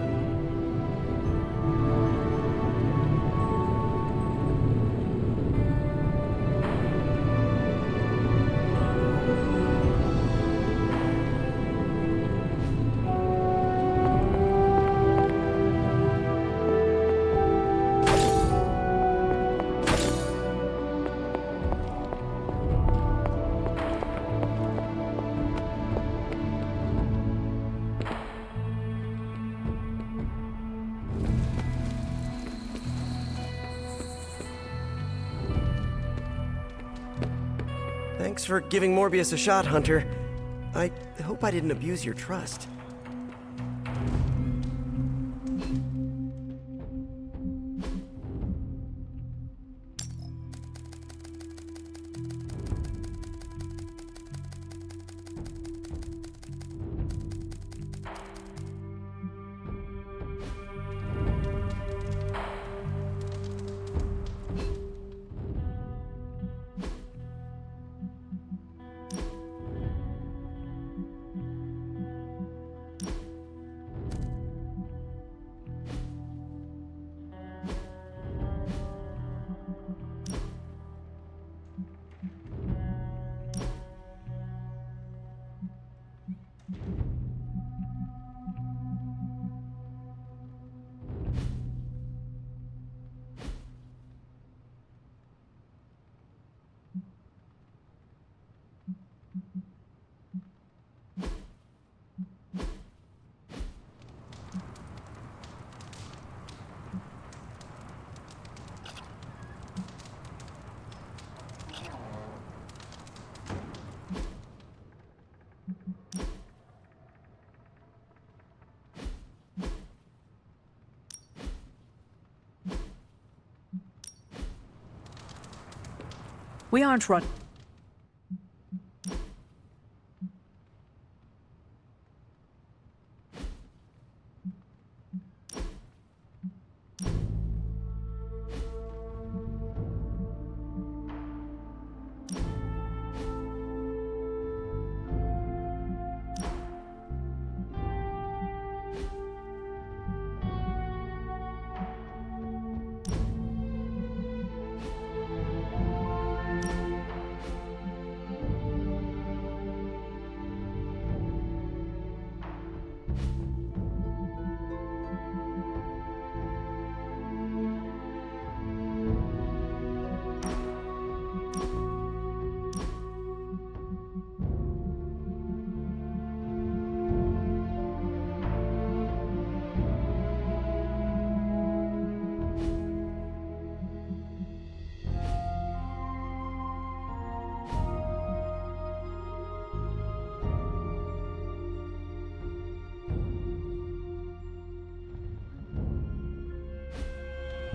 Speaker 9: Thanks for giving Morbius a shot, Hunter. I hope I didn't abuse your trust.
Speaker 1: We aren't run.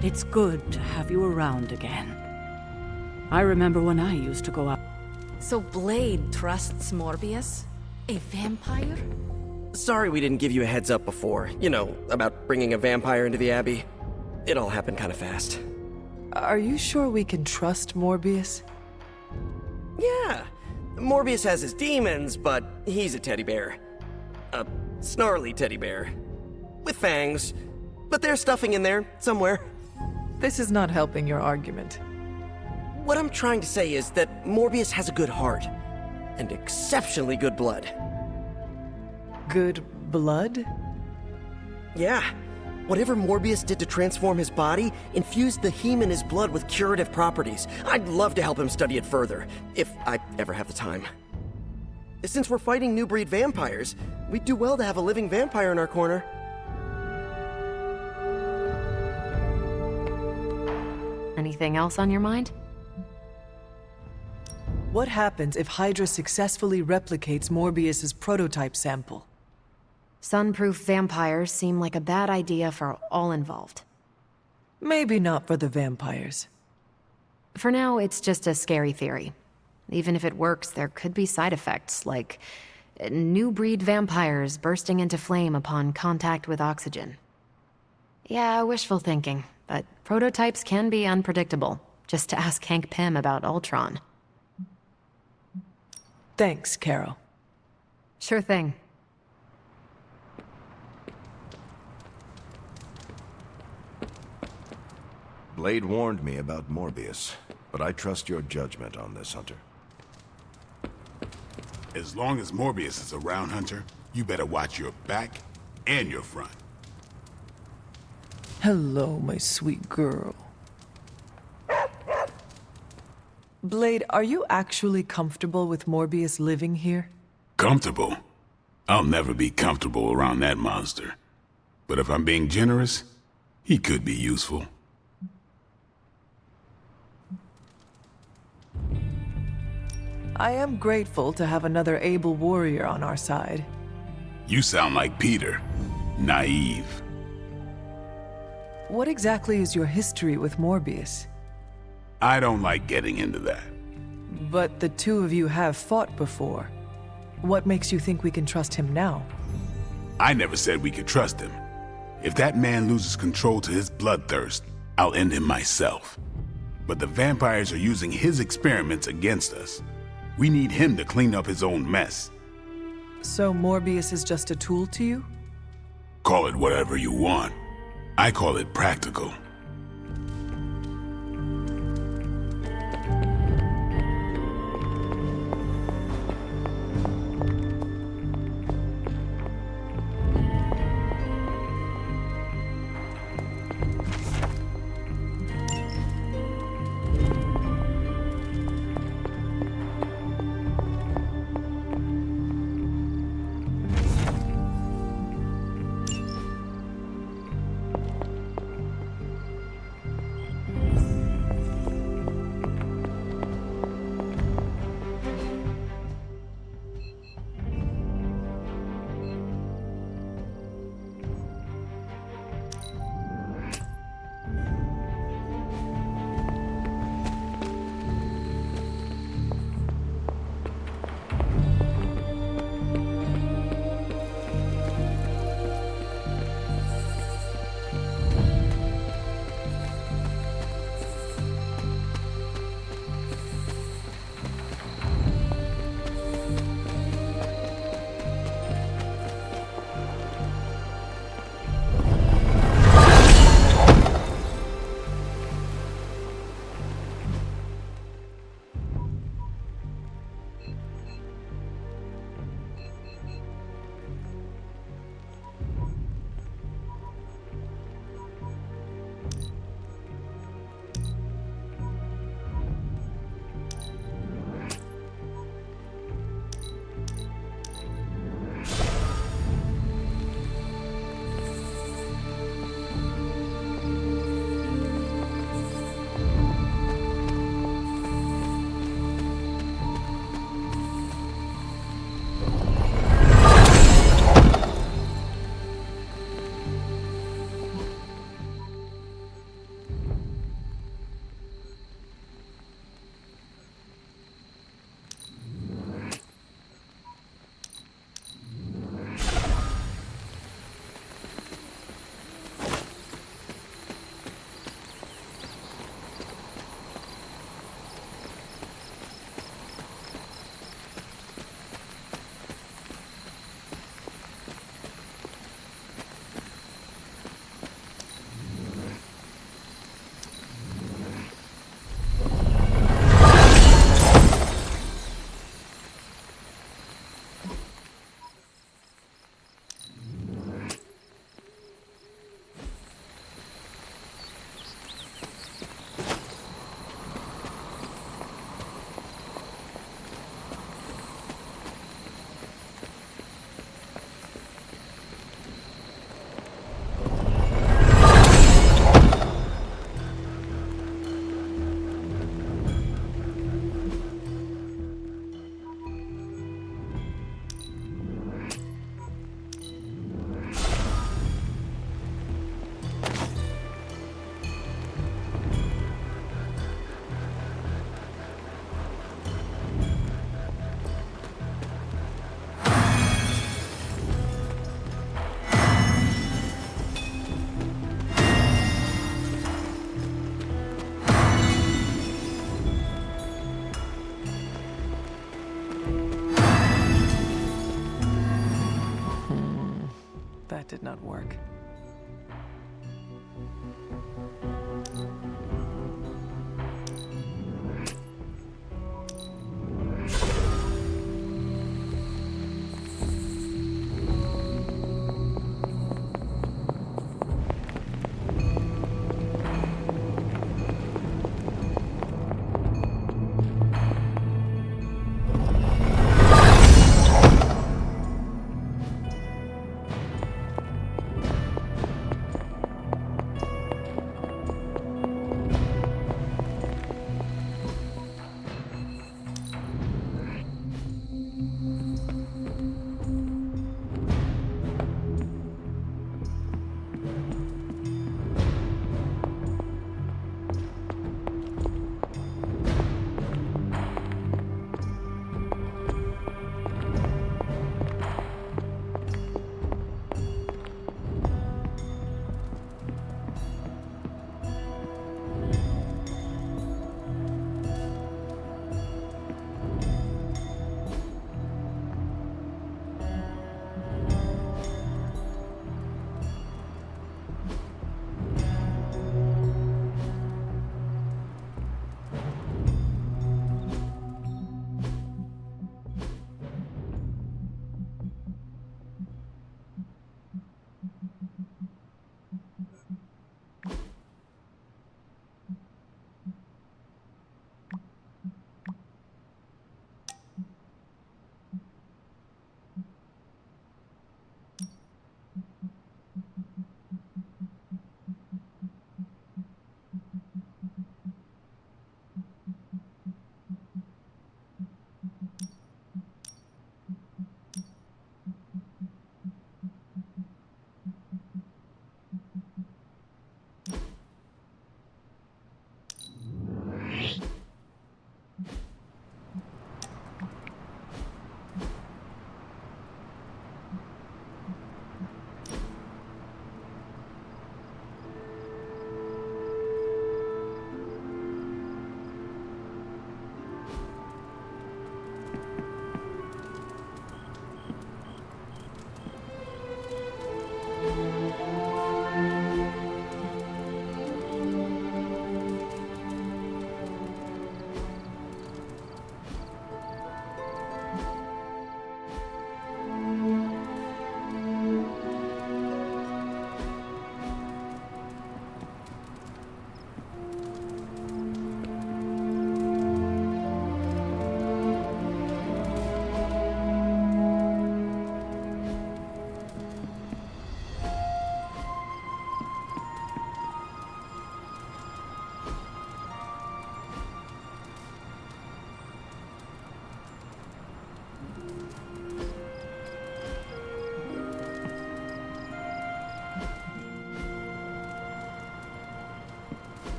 Speaker 15: It's good to have you around again. I remember when I used to go out.
Speaker 16: So Blade trusts Morbius? A vampire?
Speaker 9: Sorry we didn't give you a heads up before. You know, about bringing a vampire into the Abbey. It all happened kind of fast.
Speaker 1: Are you sure we can trust Morbius?
Speaker 9: Yeah. Morbius has his demons, but he's a teddy bear. A snarly teddy bear. With fangs. But there's stuffing in there, somewhere.
Speaker 1: This is not helping your argument.
Speaker 9: What I'm trying to say is that Morbius has a good heart. And exceptionally good blood.
Speaker 1: Good blood?
Speaker 9: Yeah. Whatever Morbius did to transform his body infused the heme in his blood with curative properties. I'd love to help him study it further, if I ever have the time. Since we're fighting new breed vampires, we'd do well to have a living vampire in our corner.
Speaker 8: Anything else on your mind?
Speaker 1: What happens if Hydra successfully replicates Morbius's prototype sample?
Speaker 8: Sunproof vampires seem like a bad idea for all involved.
Speaker 1: Maybe not for the vampires.
Speaker 8: For now, it's just a scary theory. Even if it works, there could be side effects, like new breed vampires bursting into flame upon contact with oxygen. Yeah, wishful thinking, but prototypes can be unpredictable. Just to ask Hank Pym about Ultron.
Speaker 1: Thanks, Carol.
Speaker 8: Sure thing.
Speaker 3: Blade warned me about Morbius, but I trust your judgment on this, Hunter.
Speaker 5: As long as Morbius is around, Hunter, you better watch your back and your front.
Speaker 1: Hello, my sweet girl. Blade, are you actually comfortable with Morbius living here?
Speaker 5: Comfortable? I'll never be comfortable around that monster. But if I'm being generous, he could be useful.
Speaker 1: I am grateful to have another able warrior on our side.
Speaker 5: You sound like Peter. Naive.
Speaker 1: What exactly is your history with Morbius?
Speaker 5: I don't like getting into that.
Speaker 1: But the two of you have fought before. What makes you think we can trust him now?
Speaker 5: I never said we could trust him. If that man loses control to his bloodthirst, I'll end him myself. But the vampires are using his experiments against us. We need him to clean up his own mess.
Speaker 1: So Morbius is just a tool to you?
Speaker 5: Call it whatever you want. I call it practical.
Speaker 1: not work.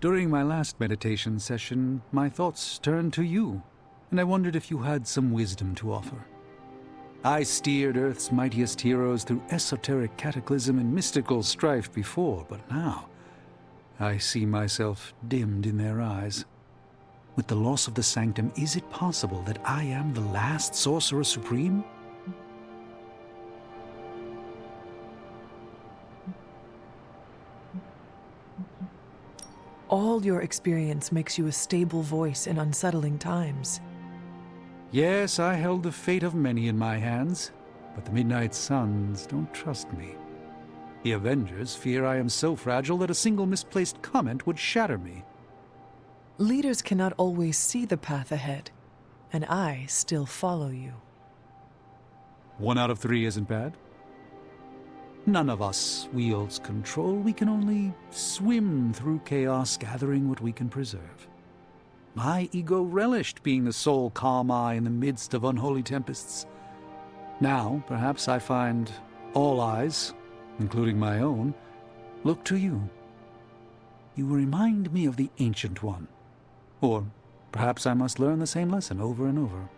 Speaker 13: During my last meditation session, my thoughts turned to you, and I wondered if you had some wisdom to offer. I steered Earth's mightiest heroes through esoteric cataclysm and mystical strife before, but now I see myself dimmed in their eyes. With the loss of the Sanctum, is it possible that I am the last Sorcerer Supreme?
Speaker 1: All your experience makes you a stable voice in unsettling times.
Speaker 13: Yes, I held the fate of many in my hands, but the Midnight Suns don't trust me. The Avengers fear I am so fragile that a single misplaced comment would shatter me.
Speaker 1: Leaders cannot always see the path ahead, and I still follow you.
Speaker 13: 1 out of 3 isn't bad. None of us wields control. We can only swim through chaos, gathering what we can preserve. My ego relished being the sole calm eye in the midst of unholy tempests. Now, perhaps I find all eyes, including my own, look to you. You remind me of the Ancient One. Or perhaps I must learn the same lesson over and over.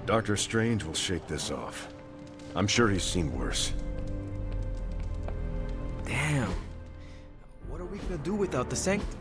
Speaker 3: Dr. Strange will shake this off. I'm sure he's seen worse.
Speaker 2: Damn. What are we gonna do without the Sanctum?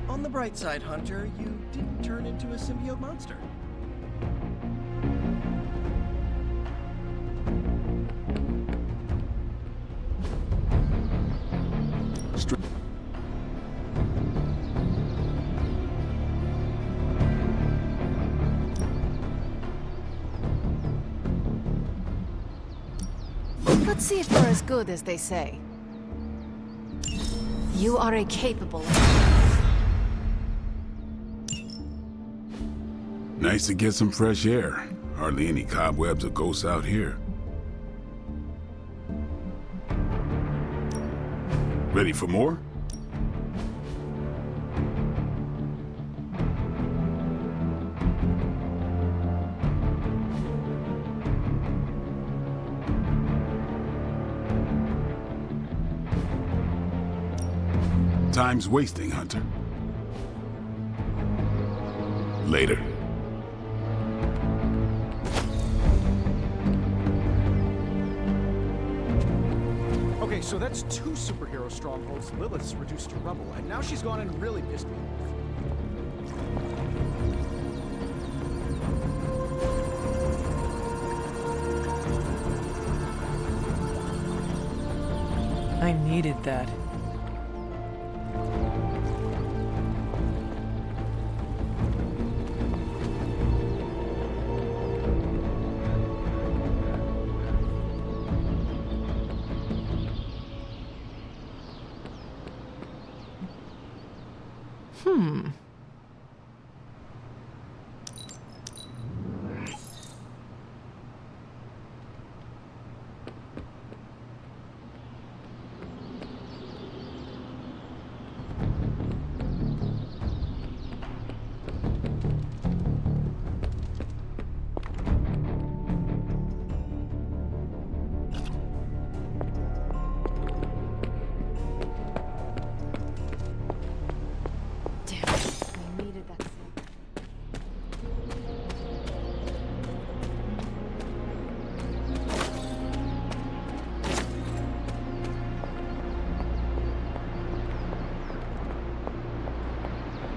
Speaker 9: On the bright side, Hunter, you didn't turn into a symbiote monster.
Speaker 8: Let's see if you're as good as they say. You are a capable...
Speaker 5: Nice to get some fresh air. Hardly any cobwebs or ghosts out here. Ready for more? Time's wasting, Hunter. Later.
Speaker 14: Okay, so that's 2 superhero strongholds Lilith's reduced to rubble, and now she's gone and really pissed me off.
Speaker 1: I needed that.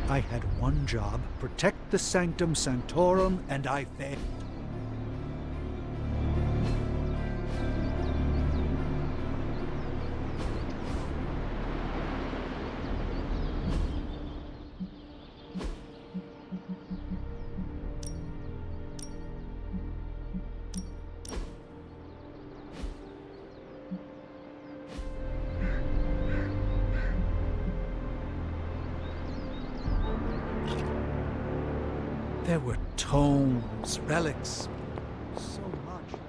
Speaker 6: I had one job, protect the Sanctum Sanctorum, and I failed. There were tomes, relics, so much.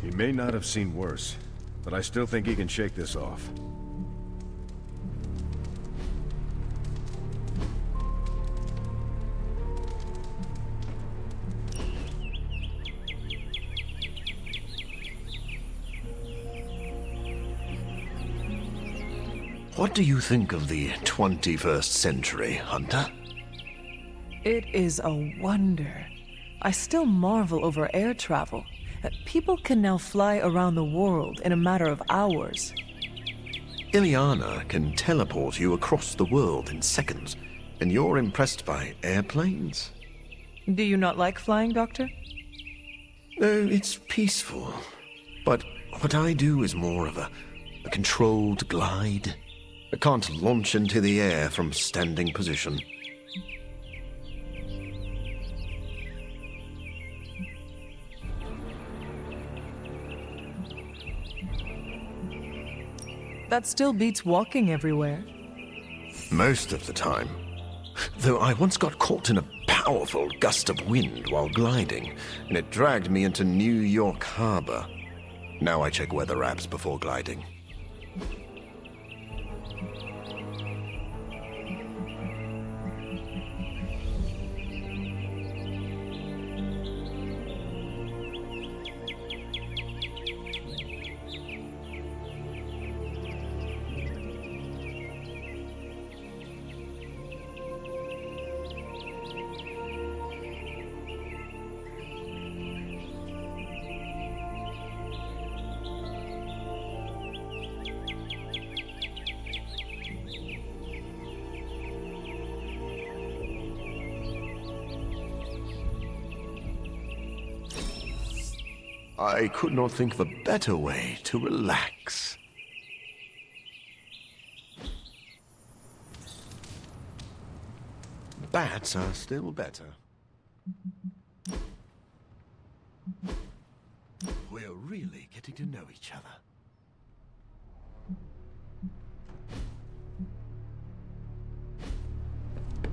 Speaker 3: He may not have seen worse, but I still think he can shake this off.
Speaker 10: What do you think of the 21st century, Hunter?
Speaker 1: It is a wonder. I still marvel over air travel. That people can now fly around the world in a matter of hours.
Speaker 10: Ileana can teleport you across the world in seconds, and you're impressed by airplanes?
Speaker 1: Do you not like flying, Doctor?
Speaker 10: No, it's peaceful. But what I do is more of a controlled glide. I can't launch into the air from standing position.
Speaker 1: That still beats walking everywhere.
Speaker 10: Most of the time. Though I once got caught in a powerful gust of wind while gliding, and it dragged me into New York Harbor. Now I check weather apps before gliding. I could not think of a better way to relax. Bats are still better. We're really getting to know each other.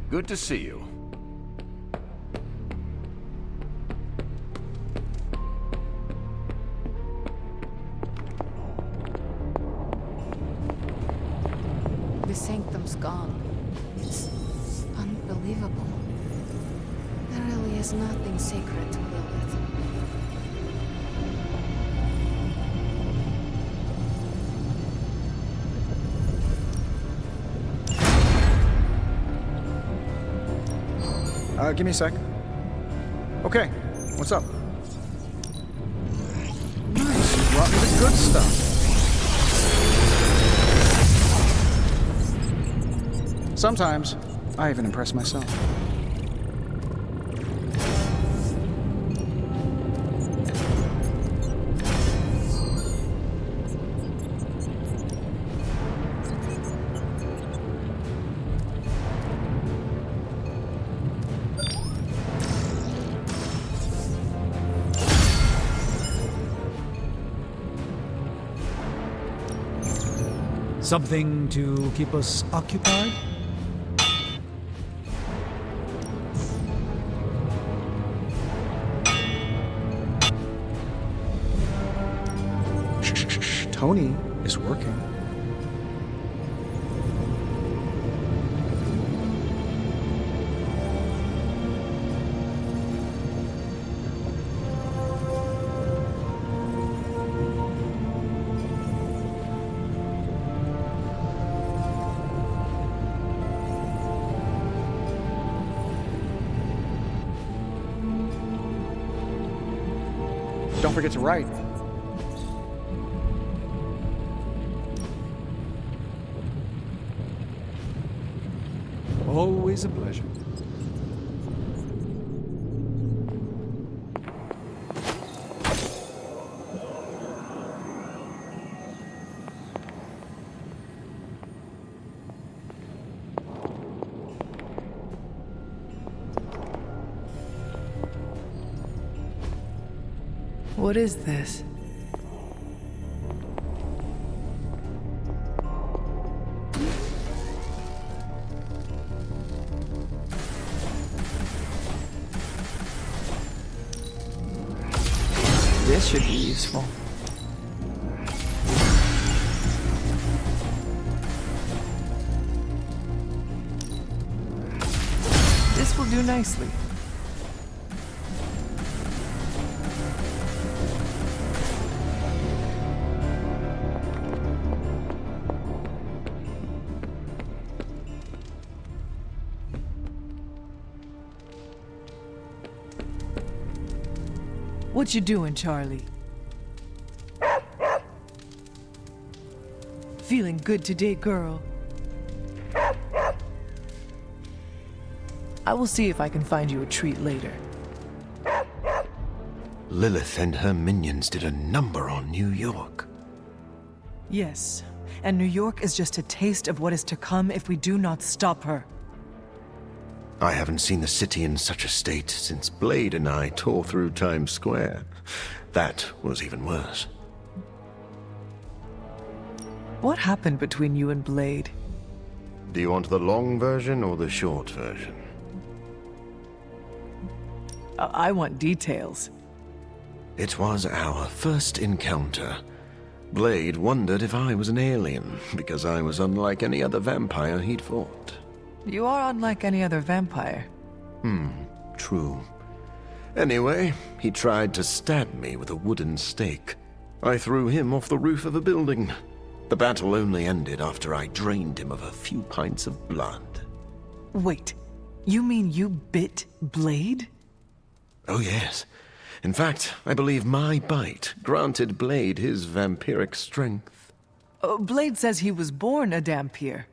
Speaker 3: Good to see you.
Speaker 16: The sanctum's gone. It's unbelievable. There really is nothing sacred to Lilith.
Speaker 14: Give me a sec. Okay, what's up? Nice, you brought me the good stuff. Sometimes, I even impress myself.
Speaker 13: Something to keep us occupied?
Speaker 14: Shh. Tony is working. Don't forget to write.
Speaker 13: Always a pleasure.
Speaker 1: What is this? This should be useful. This will do nicely. What you doing, Charlie? Feeling good today, girl? I will see if I can find you a treat later.
Speaker 10: Lilith and her minions did a number on New York.
Speaker 1: Yes, and New York is just a taste of what is to come if we do not stop her.
Speaker 10: I haven't seen the city in such a state since Blade and I tore through Times Square. That was even worse.
Speaker 1: What happened between you and Blade?
Speaker 10: Do you want the long version or the short version?
Speaker 1: I want details.
Speaker 10: It was our first encounter. Blade wondered if I was an alien, because I was unlike any other vampire he'd fought.
Speaker 1: You are unlike any other vampire.
Speaker 10: True. Anyway, he tried to stab me with a wooden stake. I threw him off the roof of a building. The battle only ended after I drained him of a few pints of blood.
Speaker 1: Wait, you mean you bit Blade?
Speaker 10: Oh yes. In fact, I believe my bite granted Blade his vampiric strength.
Speaker 1: Blade says he was born a Dhampir.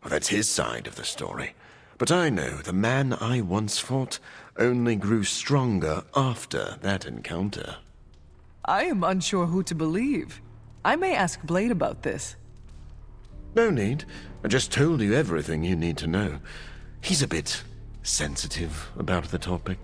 Speaker 10: Well, that's his side of the story. But I know the man I once fought only grew stronger after that encounter.
Speaker 1: I am unsure who to believe. I may ask Blade about this.
Speaker 10: No need. I just told you everything you need to know. He's a bit sensitive about the topic.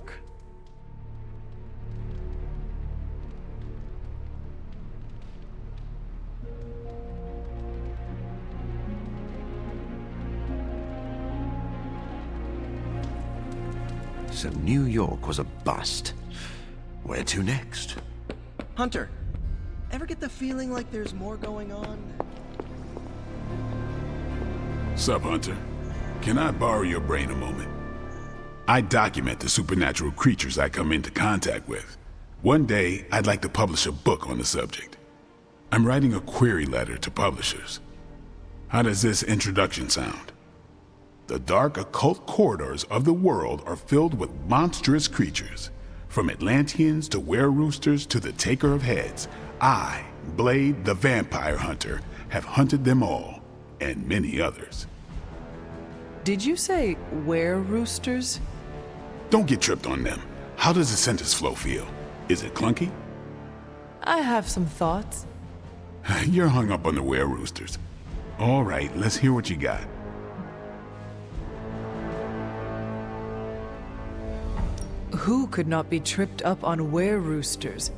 Speaker 10: So New York was a bust. Where to next?
Speaker 17: Hunter, ever get the feeling like there's more going on?
Speaker 5: Sup, Hunter? Can I borrow your brain a moment? I document the supernatural creatures I come into contact with. One day, I'd like to publish a book on the subject. I'm writing a query letter to publishers. How does this introduction sound? The dark occult corridors of the world are filled with monstrous creatures. From Atlanteans to were-roosters to the Taker of Heads, I, Blade the Vampire Hunter, have hunted them all, and many others.
Speaker 1: Did you say were-roosters?
Speaker 5: Don't get tripped on them. How does the sentence flow feel? Is it clunky?
Speaker 1: I have some thoughts.
Speaker 5: You're hung up on the were-roosters. All right, let's hear what you got.
Speaker 1: Who could not be tripped up on were-roosters?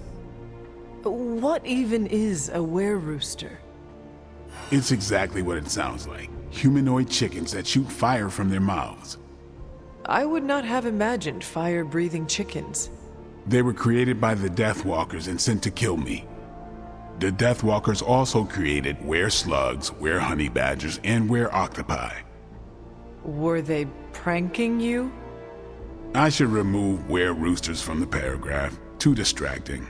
Speaker 1: What even is a were-rooster?
Speaker 5: It's exactly what it sounds like. Humanoid chickens that shoot fire from their mouths.
Speaker 1: I would not have imagined fire-breathing chickens.
Speaker 5: They were created by the Deathwalkers and sent to kill me. The Deathwalkers also created were-slugs, were-honey badgers, and were-octopi.
Speaker 1: Were they pranking you?
Speaker 5: I should remove were-roosters from the paragraph. Too distracting.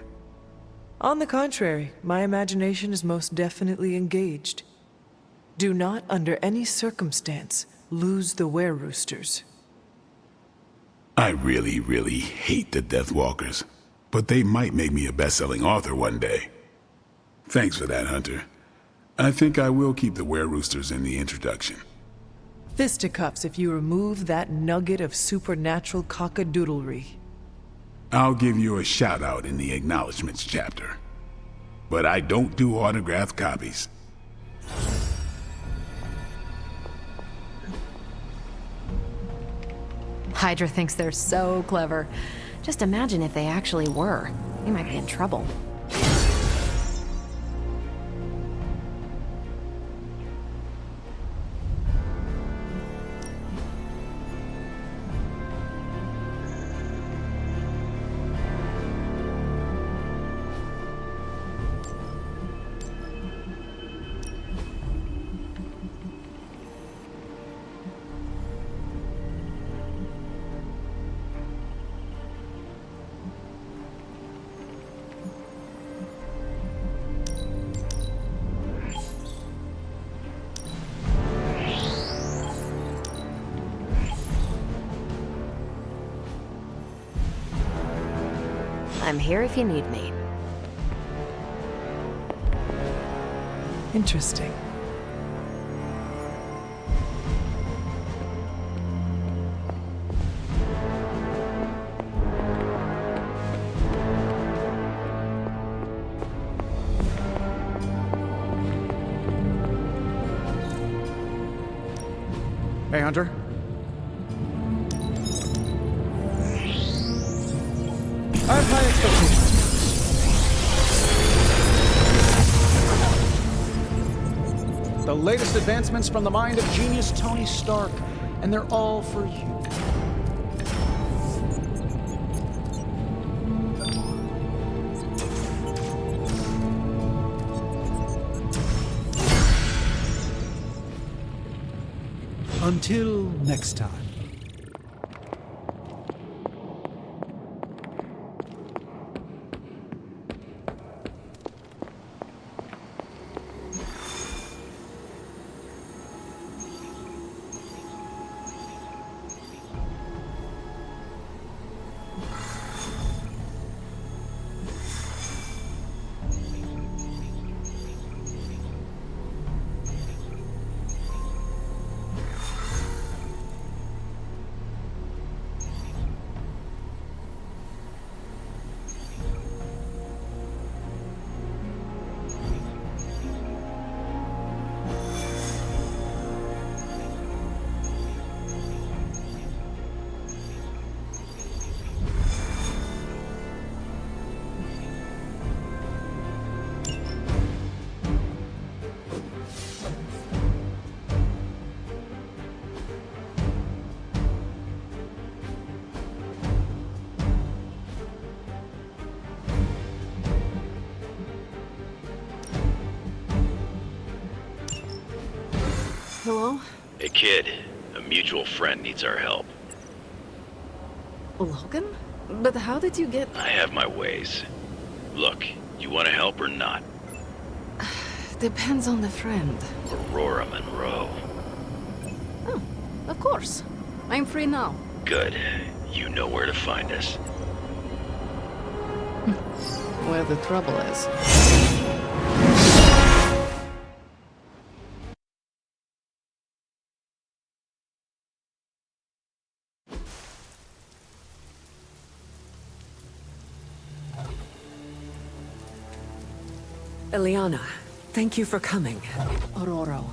Speaker 1: On the contrary, my imagination is most definitely engaged. Do not, under any circumstance, lose the were-roosters.
Speaker 5: I really, really hate the Deathwalkers, but they might make me a best-selling author one day. Thanks for that, Hunter. I think I will keep the were-roosters in the introduction.
Speaker 1: Fisticuffs if you remove that nugget of supernatural cockadoodlery.
Speaker 5: I'll give you a shout-out in the acknowledgments chapter. But I don't do autographed copies.
Speaker 8: Hydra thinks they're so clever. Just imagine if they actually were. We might be in trouble. I'm here if you need me.
Speaker 1: Interesting.
Speaker 14: Hey, Hunter.
Speaker 6: I have high expectations. The latest advancements from the mind of genius Tony Stark, and they're all for you.
Speaker 13: Until next time.
Speaker 16: Hello?
Speaker 18: Hey kid, a mutual friend needs our help.
Speaker 16: Logan? But how did you get...
Speaker 18: I have my ways. Look, you want to help or not?
Speaker 16: Depends on the friend.
Speaker 18: Aurora Monroe.
Speaker 16: Oh, of course. I'm free now.
Speaker 18: Good. You know where to find us.
Speaker 16: Where the trouble is.
Speaker 19: Eliana, thank you for coming.
Speaker 16: Aurora,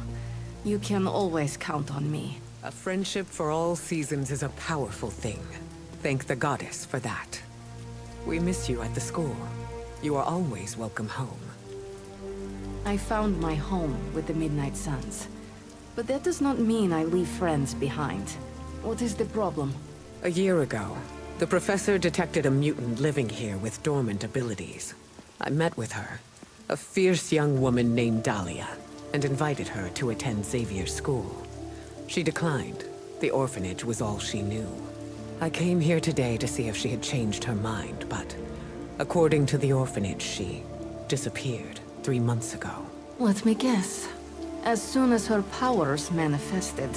Speaker 16: you can always count on me.
Speaker 19: A friendship for all seasons is a powerful thing. Thank the goddess for that. We miss you at the school. You are always welcome home.
Speaker 16: I found my home with the Midnight Suns. But that does not mean I leave friends behind. What is the problem?
Speaker 19: A year ago, the professor detected a mutant living here with dormant abilities. I met with her, a fierce young woman named Dahlia, and invited her to attend Xavier's school. She declined. The orphanage was all she knew. I came here today to see if she had changed her mind, but according to the orphanage, she disappeared 3 months ago.
Speaker 16: Let me guess. As soon as her powers manifested.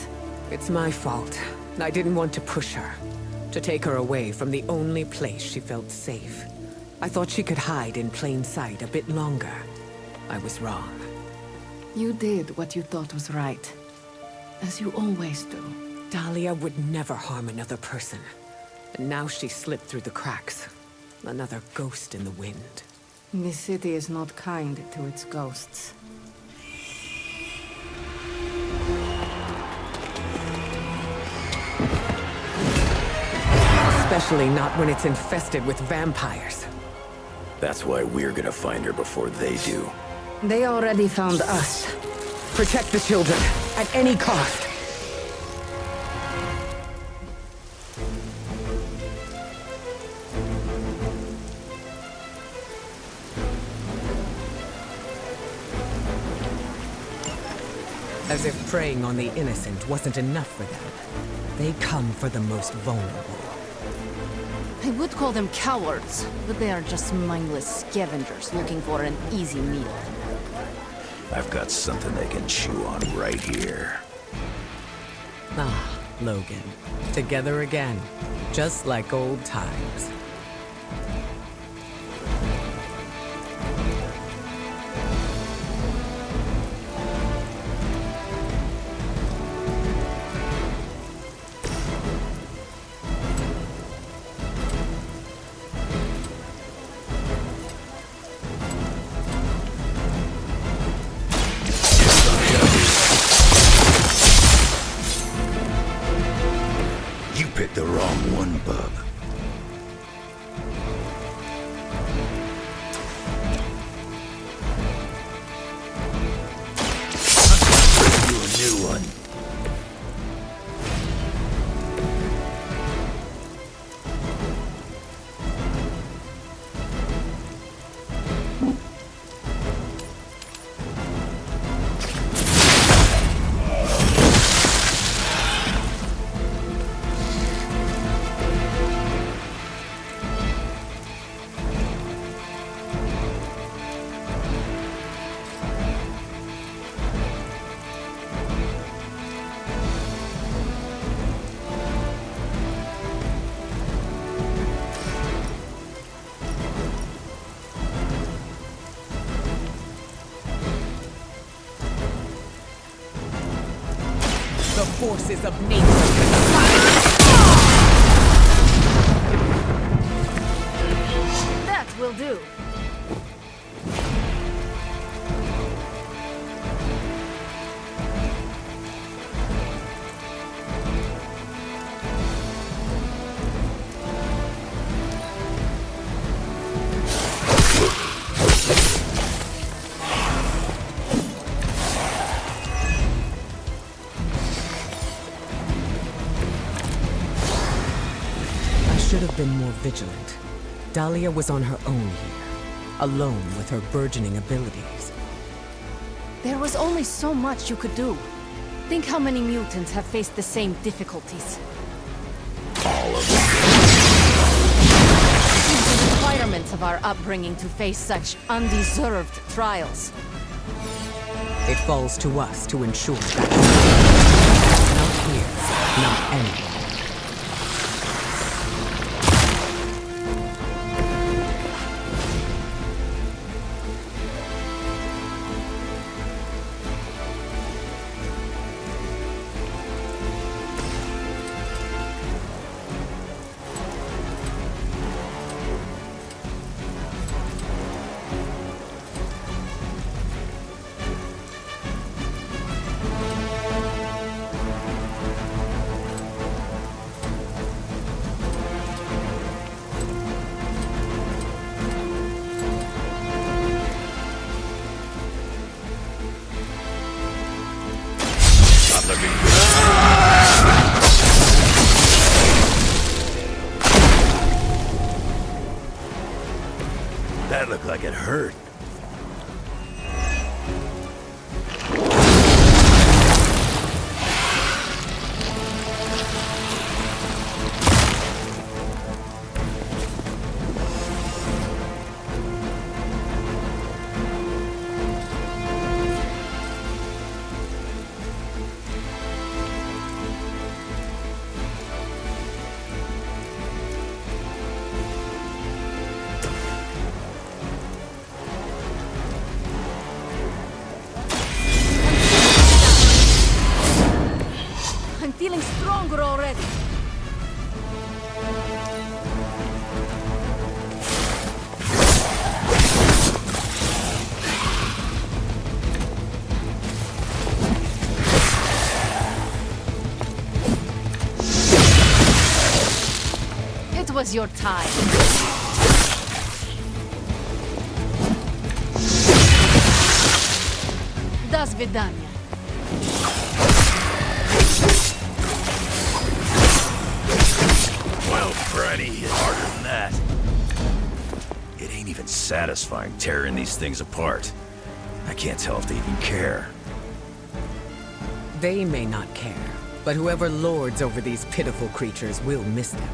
Speaker 19: It's my fault. I didn't want to push her, to take her away from the only place she felt safe. I thought she could hide in plain sight a bit longer. I was wrong.
Speaker 16: You did what you thought was right. As you always do.
Speaker 19: Dahlia would never harm another person. And now she slipped through the cracks. Another ghost in the wind.
Speaker 16: This city is not kind to its ghosts.
Speaker 19: Especially not when it's infested with vampires.
Speaker 12: That's why we're gonna find her before they do.
Speaker 16: They already found us.
Speaker 19: Protect the children, at any cost. As if preying on the innocent wasn't enough for them. They come for the most vulnerable.
Speaker 4: I would call them cowards, but they are just mindless scavengers looking for an easy meal.
Speaker 12: I've got something they can chew on right here.
Speaker 19: Ah, Logan. Together again. Just like old times.
Speaker 12: Picked the wrong one, bub. You a new one. The forces of nature.
Speaker 4: That will do.
Speaker 19: Should have been more vigilant. Dahlia was on her own here, alone with her burgeoning abilities.
Speaker 4: There was only so much you could do.
Speaker 16: Think how many mutants have faced the same difficulties.
Speaker 18: All of them.
Speaker 16: It is the requirements of our upbringing to face such undeserved trials.
Speaker 19: It falls to us to ensure that. Not here, not anywhere.
Speaker 18: That looked like it hurt.
Speaker 16: I'm feeling stronger already. It was your time. До свидания.
Speaker 18: Well, Freddy hit harder than that. It ain't even satisfying tearing these things apart. I can't tell if they even care.
Speaker 19: They may not care, but whoever lords over these pitiful creatures will miss them.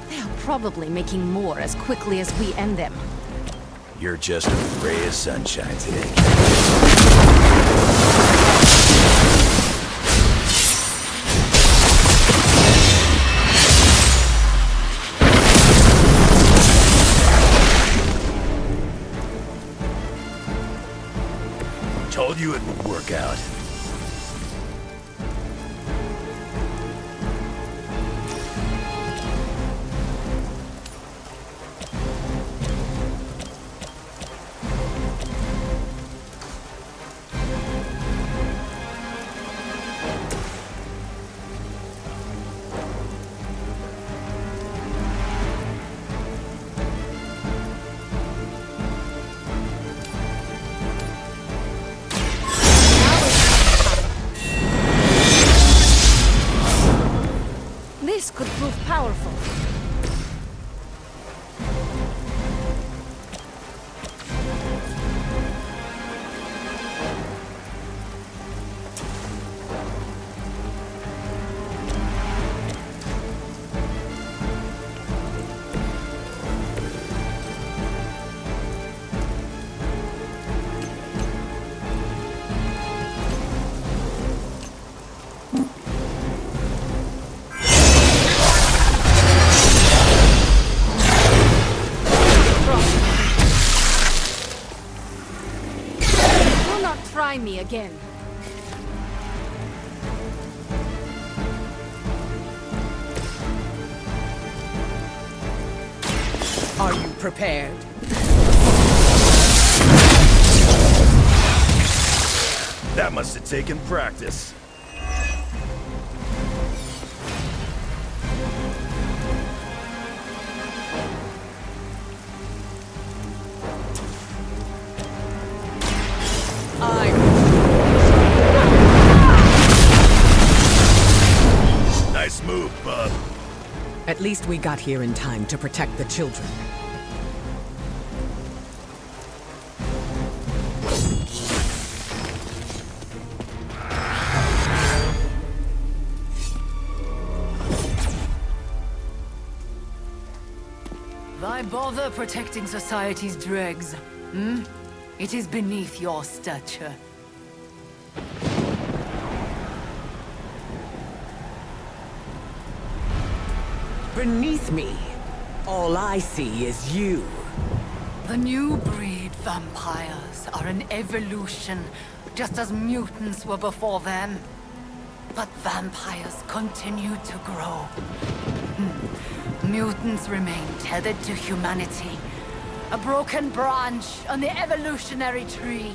Speaker 16: They are probably making more as quickly as we end them.
Speaker 18: You're just a ray of sunshine today. Told you it would work out.
Speaker 16: This could prove powerful. Try me again.
Speaker 19: Are you prepared?
Speaker 18: That must have taken practice. Nice move, bub.
Speaker 19: At least we got here in time to protect the children.
Speaker 16: bother protecting society's dregs? Hmm? It is beneath your stature.
Speaker 19: Beneath me, all I see is you.
Speaker 16: The new breed vampires are an evolution, just as mutants were before them. But vampires continue to grow. Mutants remain tethered to humanity, a broken branch on the evolutionary tree.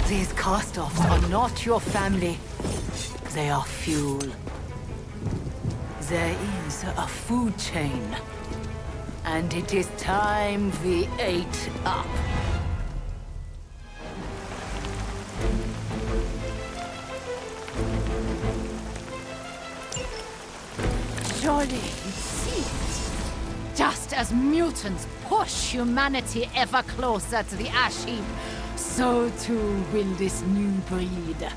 Speaker 16: These cast-offs are not your family. They are fuel. There is a food chain. And it is time we ate up. Surely you see it. Just as mutants push humanity ever closer to the ash heap, so too will this new breed.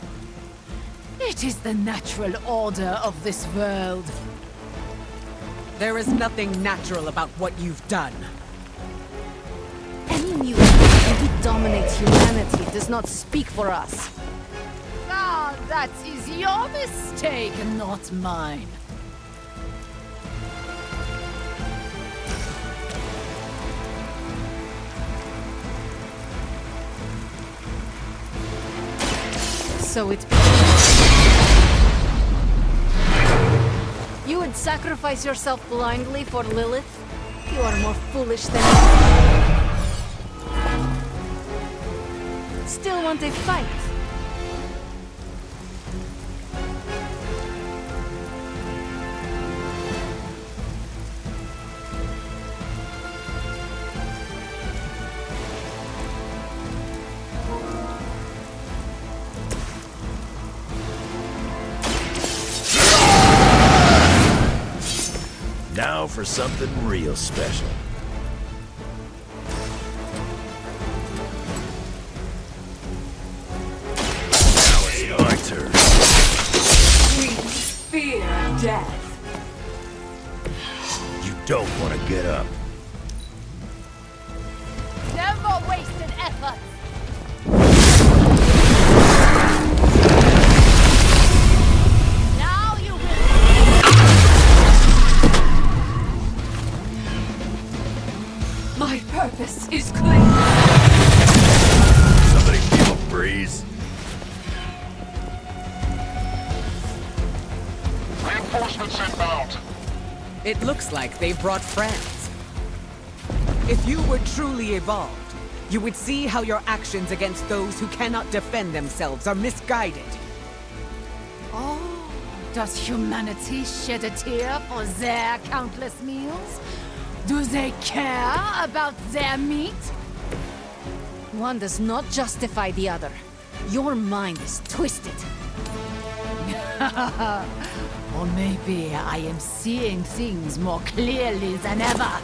Speaker 16: It is the natural order of this world.
Speaker 19: There is nothing natural about what you've done.
Speaker 4: Any mutant who dominates humanity does not speak for us.
Speaker 16: Ah, that is your mistake, not mine.
Speaker 4: So it... You would sacrifice yourself blindly for Lilith? You are more foolish than... Still want a fight?
Speaker 18: Now for something real special. Now it's my turn.
Speaker 16: We fear death.
Speaker 18: You don't want to get up.
Speaker 16: Never wasted effort. Now you will. My purpose is clear.
Speaker 18: Somebody feel a breeze?
Speaker 20: Reinforcements inbound.
Speaker 19: It looks like they brought friends. If you were truly evolved, you would see how your actions against those who cannot defend themselves are misguided.
Speaker 16: Oh, does humanity shed a tear for their countless meals? Do they care about their meat?
Speaker 4: One does not justify the other. Your mind is twisted.
Speaker 16: Or maybe I am seeing things more clearly than ever.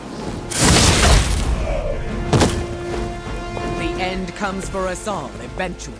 Speaker 19: The end comes for us all eventually.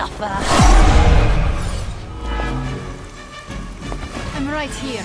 Speaker 16: suffer. I'm right here.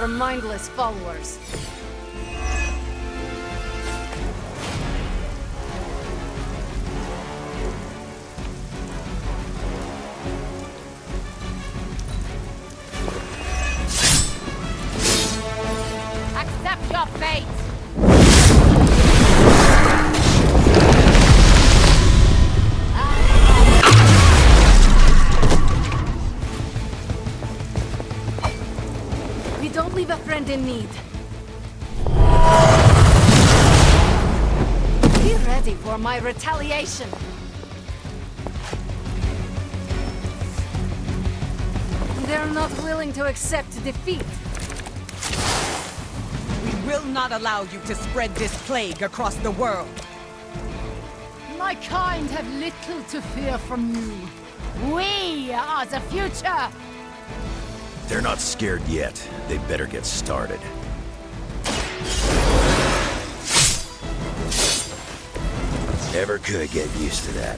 Speaker 16: Mindless followers. Accept your fate. Don't leave a friend in need. Be ready for my retaliation. They're not willing to accept defeat.
Speaker 21: We will not allow you to spread this plague across the world.
Speaker 16: My kind have little to fear from you. We are the future.
Speaker 18: They're not scared yet. They better get started. Never could get used to that.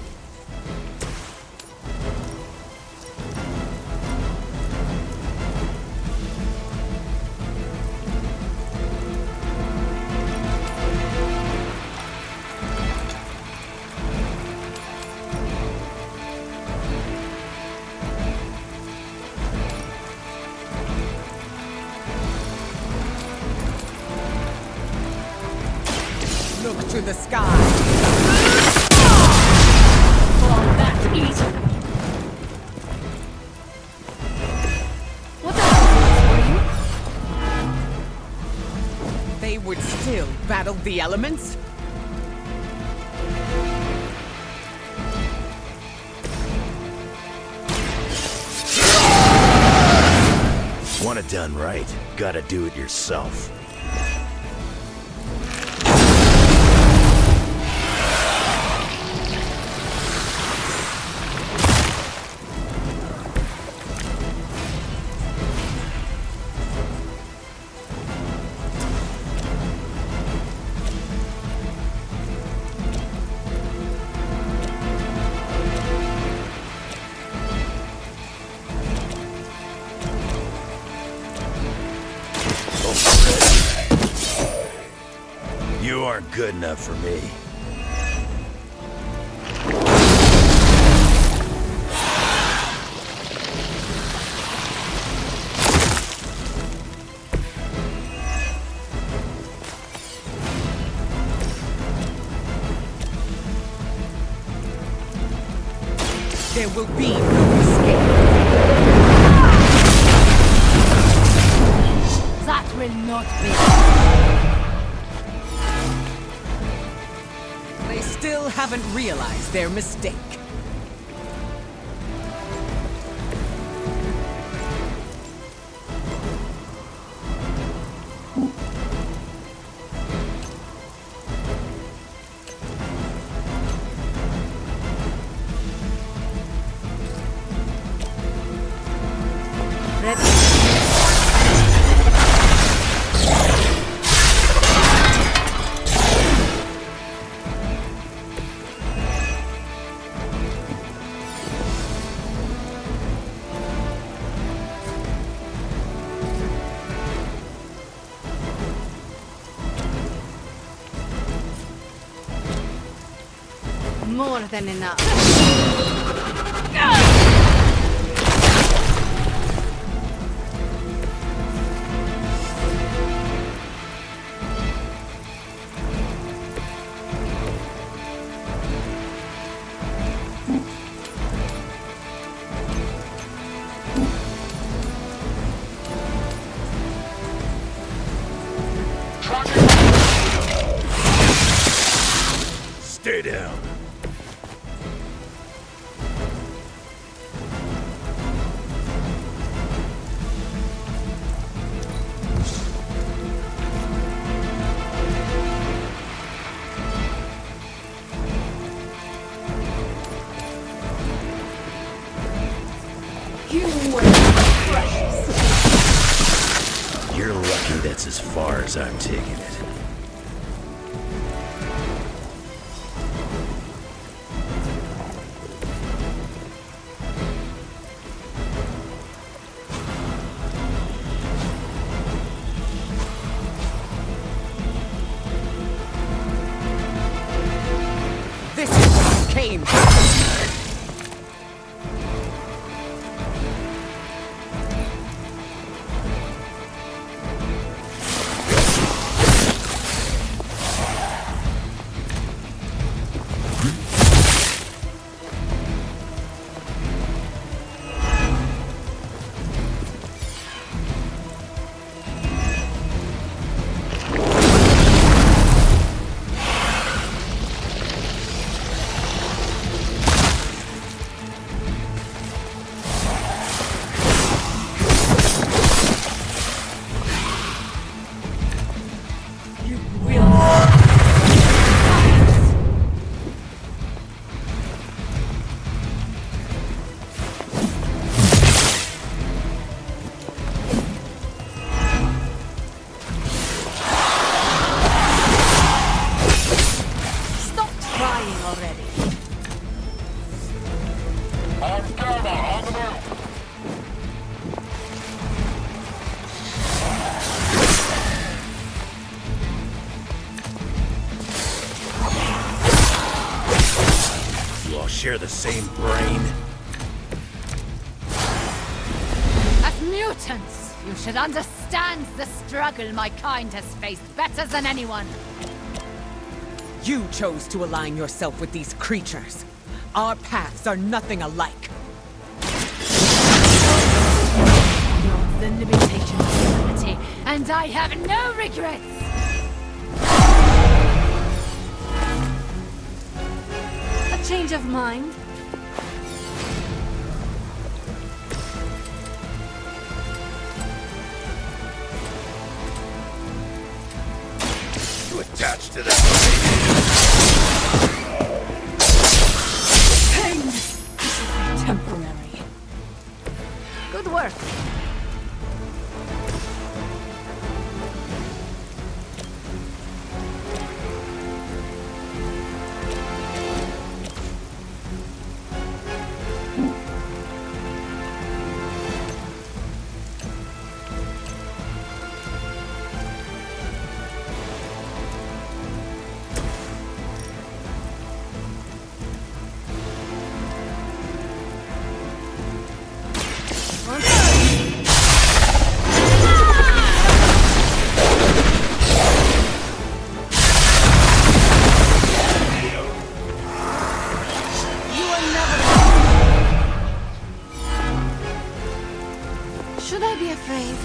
Speaker 21: Look to the sky.
Speaker 16: Fall that easy. What the hell were you?
Speaker 21: They would still battle the elements?
Speaker 18: Want it done right, gotta do it yourself. You aren't good enough for me.
Speaker 21: There will be no escape.
Speaker 16: That will not be.
Speaker 21: They still haven't realized their mistake.
Speaker 4: more than enough.
Speaker 18: Stay down. You're lucky that's as far as I'm taking it.
Speaker 21: This is what you came for.
Speaker 18: Share the same brain?
Speaker 16: As mutants, you should understand the struggle my kind has faced better than anyone.
Speaker 21: You chose to align yourself with these creatures. Our paths are nothing alike.
Speaker 16: Beyond the limitation of humanity, and I have no regrets.
Speaker 4: Change of mind?
Speaker 18: You attached to that
Speaker 16: Pain! This is temporary. Good work.
Speaker 4: Should I be afraid?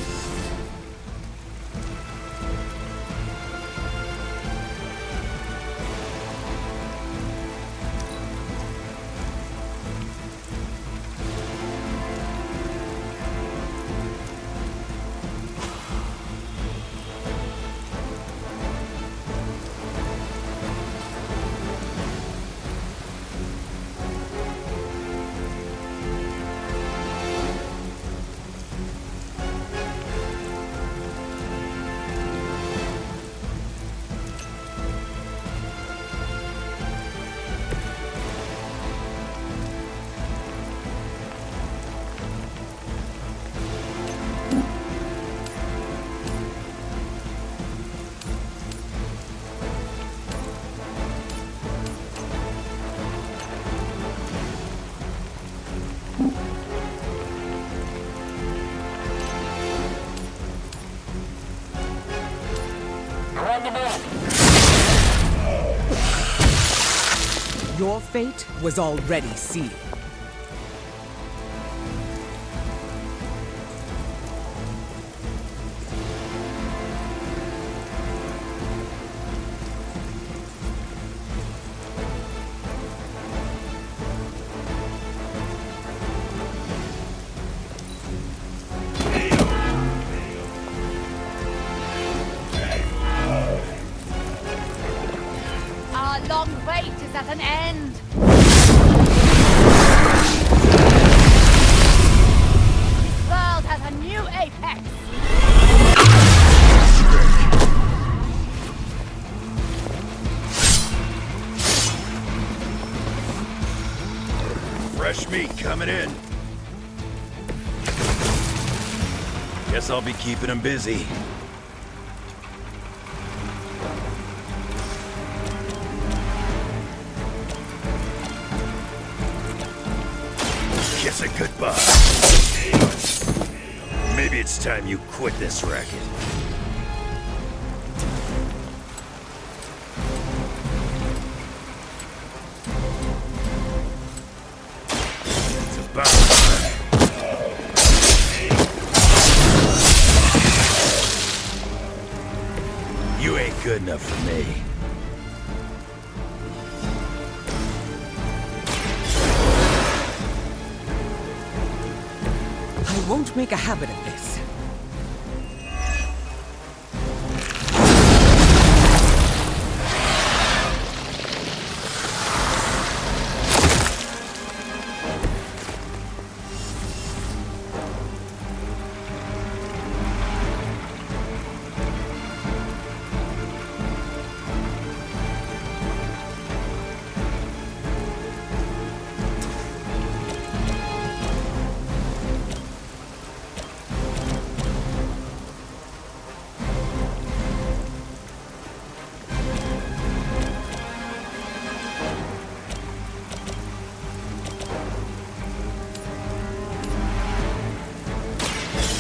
Speaker 21: Your fate was already sealed.
Speaker 16: Our long wait is at an end. This world has a new apex.
Speaker 18: Fresh meat coming in. Guess I'll be keeping him busy. Kiss it goodbye. Maybe it's time you quit this racket. It's about time. You ain't good enough for me.
Speaker 21: I won't make a habit of this.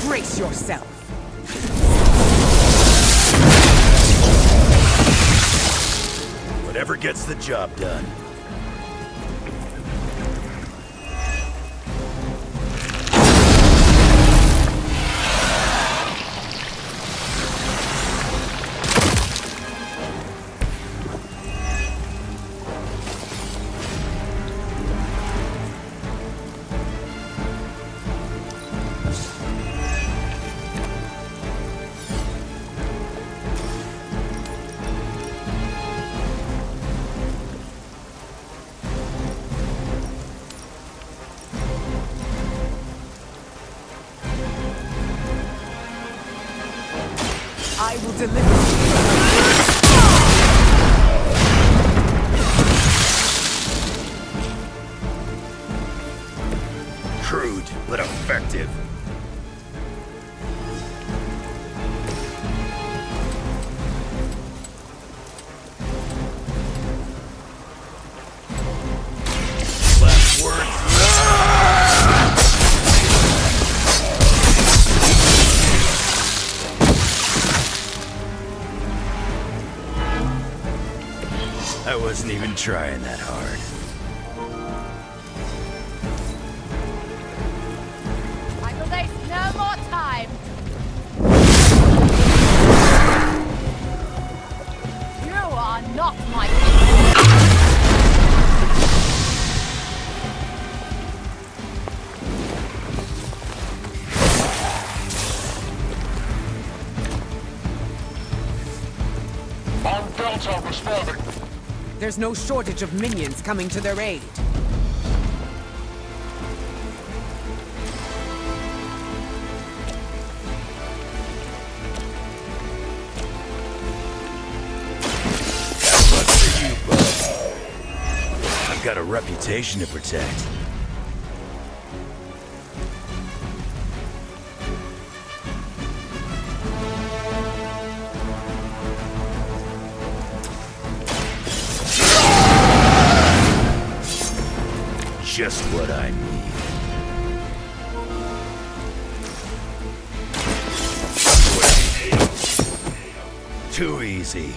Speaker 21: Brace yourself.
Speaker 18: Whatever gets the job done.
Speaker 21: I will deliver.
Speaker 18: Crude, but effective. Last words. I wasn't even trying that hard.
Speaker 16: I will waste no more time. You are not my
Speaker 20: On Delta responding.
Speaker 21: There's no shortage of minions coming to their aid.
Speaker 18: I've got a reputation to protect. Just what I need. Too easy.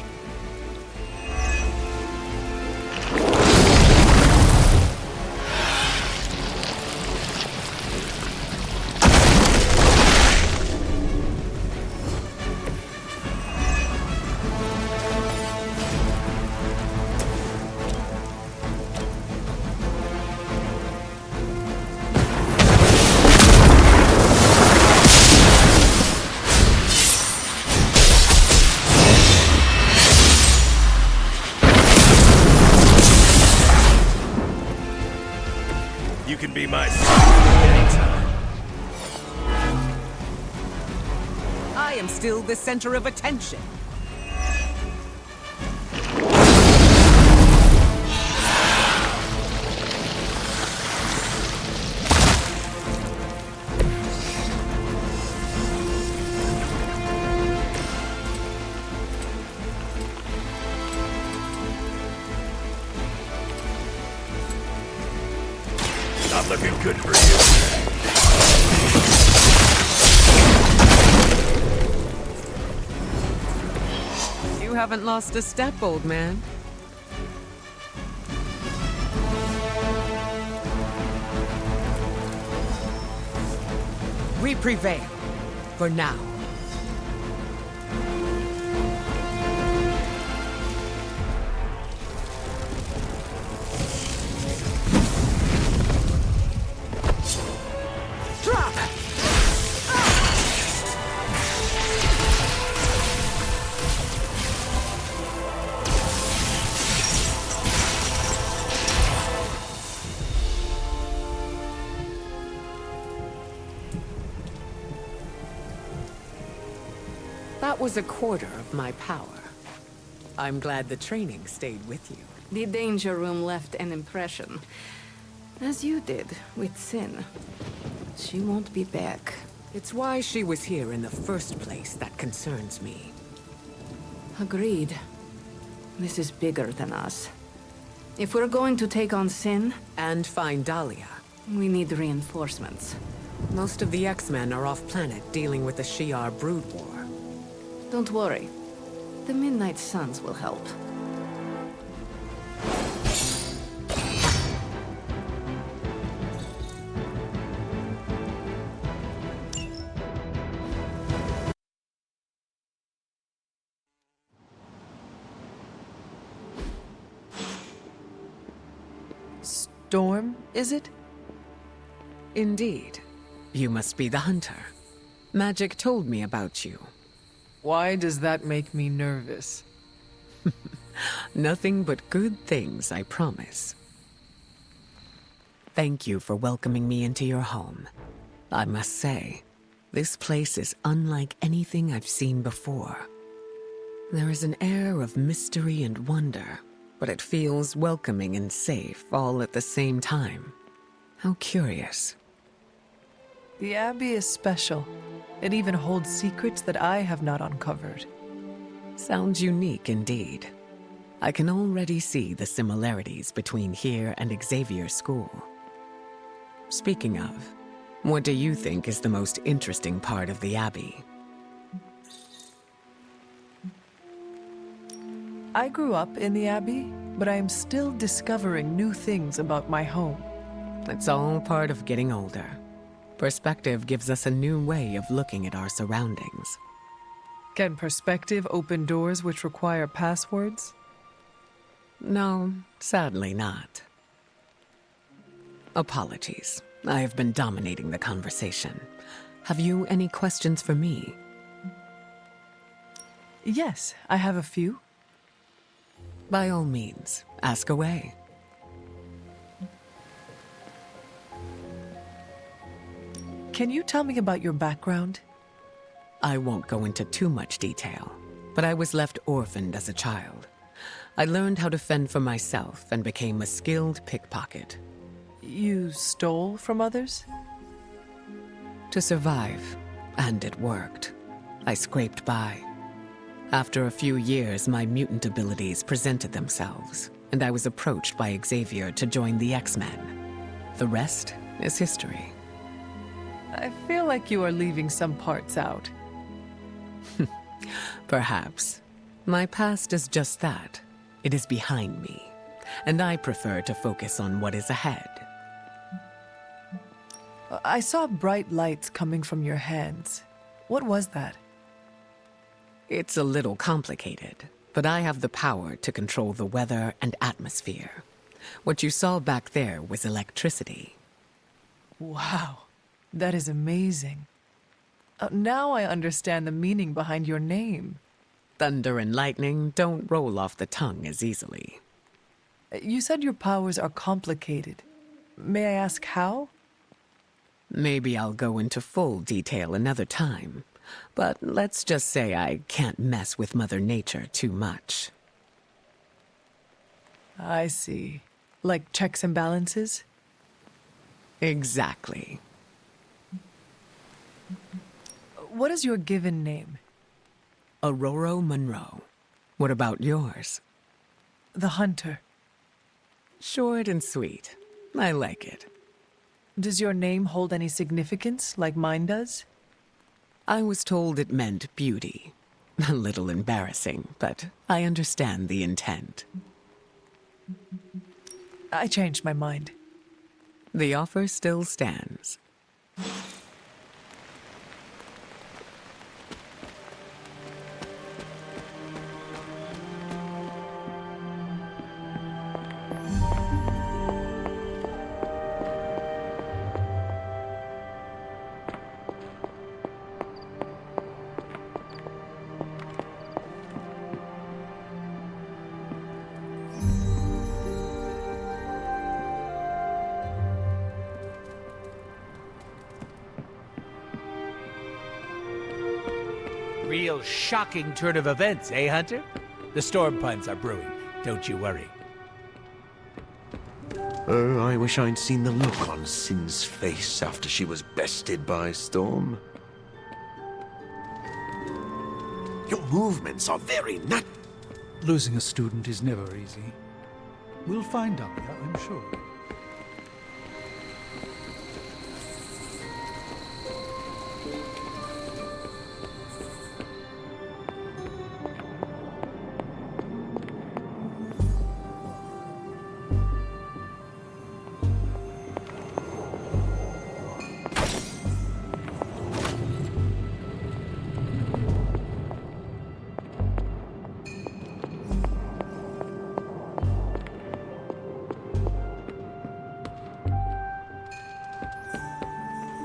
Speaker 18: be my anytime.
Speaker 21: I am still the center of attention.
Speaker 18: Not looking good for you.
Speaker 21: You haven't lost a step, old man. We prevail. For now. That was a quarter of my power. I'm glad the training stayed with you.
Speaker 4: The danger room left an impression. As you did with Sin. She won't be back.
Speaker 21: It's why she was here in the first place that concerns me.
Speaker 4: Agreed. This is bigger than us. If we're going to take on Sin...
Speaker 21: And find Dahlia.
Speaker 4: We need reinforcements.
Speaker 21: Most of the X-Men are off-planet dealing with the Shi'ar brood war.
Speaker 4: Don't worry. The Midnight Suns will help.
Speaker 1: Storm, is it?
Speaker 21: Indeed. You must be the hunter. Magic told me about you.
Speaker 1: Why does that make me nervous?
Speaker 21: Nothing but good things, I promise. Thank you for welcoming me into your home. I must say, this place is unlike anything I've seen before. There is an air of mystery and wonder, but it feels welcoming and safe all at the same time. How curious.
Speaker 1: The Abbey is special. It even holds secrets that I have not uncovered.
Speaker 21: Sounds unique indeed. I can already see the similarities between here and Xavier School. Speaking of, what do you think is the most interesting part of the Abbey?
Speaker 1: I grew up in the Abbey, but I am still discovering new things about my home.
Speaker 21: It's all part of getting older. Perspective gives us a new way of looking at our surroundings.
Speaker 1: Can perspective open doors which require passwords?
Speaker 21: No, sadly not. Apologies. I have been dominating the conversation. Have you any questions for me?
Speaker 1: Yes, I have a few.
Speaker 21: By all means, ask away.
Speaker 1: Can you tell me about your background?
Speaker 21: I won't go into too much detail, but I was left orphaned as a child. I learned how to fend for myself and became a skilled pickpocket.
Speaker 1: You stole from others?
Speaker 21: To survive, and it worked. I scraped by. After a few years, my mutant abilities presented themselves, and I was approached by Xavier to join the X-Men. The rest is history.
Speaker 1: I feel like you are leaving some parts out.
Speaker 21: Perhaps. My past is just that. It is behind me, and I prefer to focus on what is ahead.
Speaker 1: I saw bright lights coming from your hands. What was that?
Speaker 21: It's a little complicated, but I have the power to control the weather and atmosphere. What you saw back there was electricity.
Speaker 1: Wow, that is amazing. Now I understand the meaning behind your name.
Speaker 21: Thunder and lightning don't roll off the tongue as easily.
Speaker 1: You said your powers are complicated. May I ask how?
Speaker 21: Maybe I'll go into full detail another time, but let's just say I can't mess with Mother Nature too much.
Speaker 1: I see. Like checks and balances?
Speaker 21: Exactly.
Speaker 1: What is your given name?
Speaker 21: Aurora Monroe. What about yours?
Speaker 1: The Hunter.
Speaker 21: Short and sweet. I like it.
Speaker 1: Does your name hold any significance, like mine does?
Speaker 21: I was told it meant beauty. A little embarrassing, but I understand the intent.
Speaker 1: I changed my mind.
Speaker 21: The offer still stands.
Speaker 11: Real shocking turn of events, eh, Hunter? The storm puns are brewing, don't you worry.
Speaker 10: Oh, I wish I'd seen the look on Sin's face after she was bested by Storm. Your movements are very
Speaker 13: Losing a student is never easy. We'll find Dahlia, I'm sure.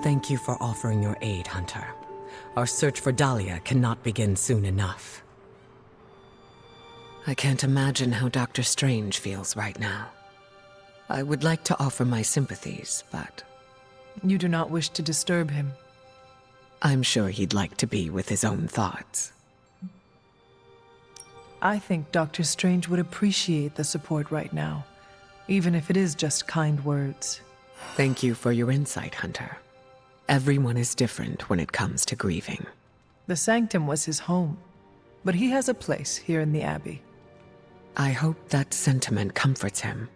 Speaker 21: Thank you for offering your aid, Hunter. Our search for Dahlia cannot begin soon enough. I can't imagine how Dr. Strange feels right now. I would like to offer my sympathies, but...
Speaker 1: You do not wish to disturb him.
Speaker 21: I'm sure he'd like to be with his own thoughts.
Speaker 1: I think Dr. Strange would appreciate the support right now, even if it is just kind words.
Speaker 21: Thank you for your insight, Hunter. Everyone is different when it comes to grieving.
Speaker 1: The Sanctum was his home, but he has a place here in the Abbey.
Speaker 21: I hope that sentiment comforts him.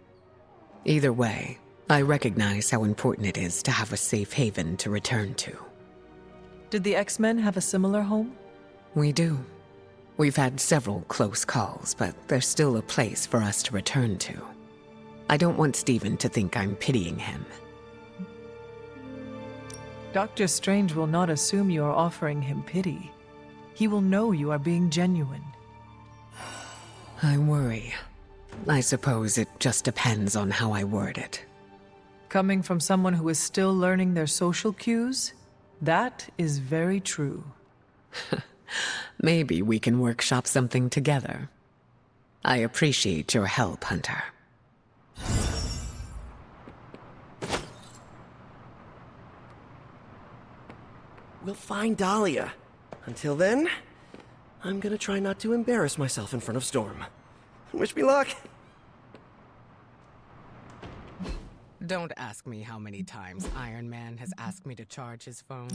Speaker 21: Either way, I recognize how important it is to have a safe haven to return to.
Speaker 1: Did the X-Men have a similar home?
Speaker 21: We do. We've had several close calls, but there's still a place for us to return to. I don't want Stephen to think I'm pitying him.
Speaker 1: Dr. Strange will not assume you are offering him pity. He will know you are being genuine.
Speaker 21: I worry. I suppose it just depends on how I word it.
Speaker 1: Coming from someone who is still learning their social cues, that is very true.
Speaker 21: Maybe we can workshop something together. I appreciate your help, Hunter.
Speaker 9: We'll find Dahlia. Until then, I'm gonna try not to embarrass myself in front of Storm. Wish me luck.
Speaker 21: Don't ask me how many times Iron Man has asked me to charge his phone.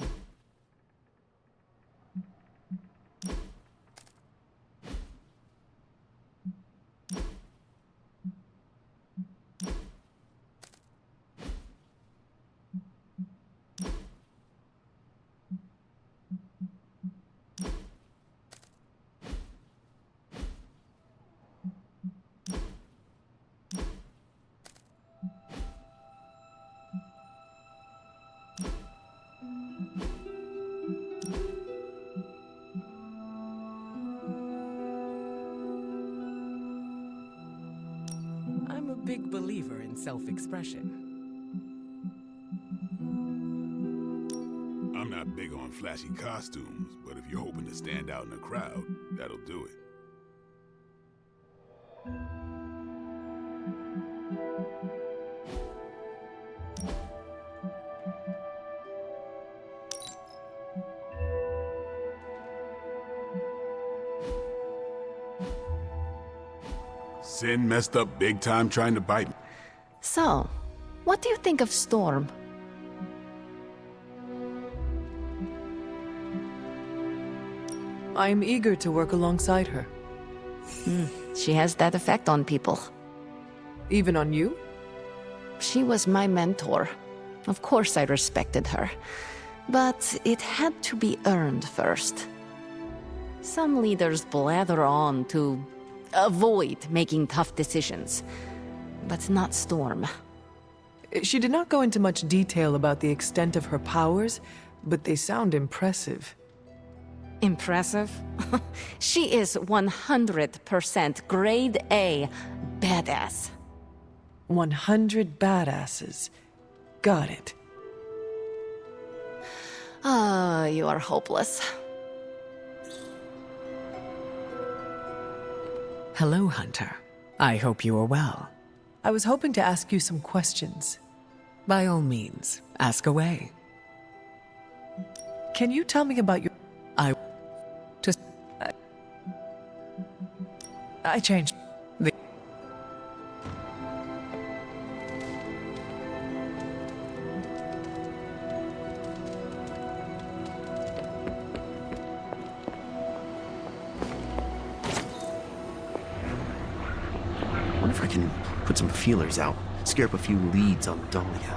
Speaker 21: I'm a big believer in self-expression.
Speaker 5: I'm not big on flashy costumes, but if you're hoping to stand out in a crowd, that'll do it. Sin messed up big time trying to bite me.
Speaker 16: So, what do you think of Storm?
Speaker 1: I am eager to work alongside her.
Speaker 16: She has that effect on people.
Speaker 1: Even on you?
Speaker 16: She was my mentor. Of course I respected her. But it had to be earned first. Some leaders blather on to avoid making tough decisions. But not Storm.
Speaker 1: She did not go into much detail about the extent of her powers, but they sound impressive.
Speaker 16: Impressive? She is 100% grade A badass.
Speaker 1: 100 badasses. Got it.
Speaker 16: Ah, you are hopeless.
Speaker 19: Hello, Hunter. I hope you are well.
Speaker 1: I was hoping to ask you some questions.
Speaker 19: By all means, ask away.
Speaker 1: Can you tell me about your... I changed.
Speaker 10: Wonder if I can put some feelers out, scare up a few leads on Dahlia.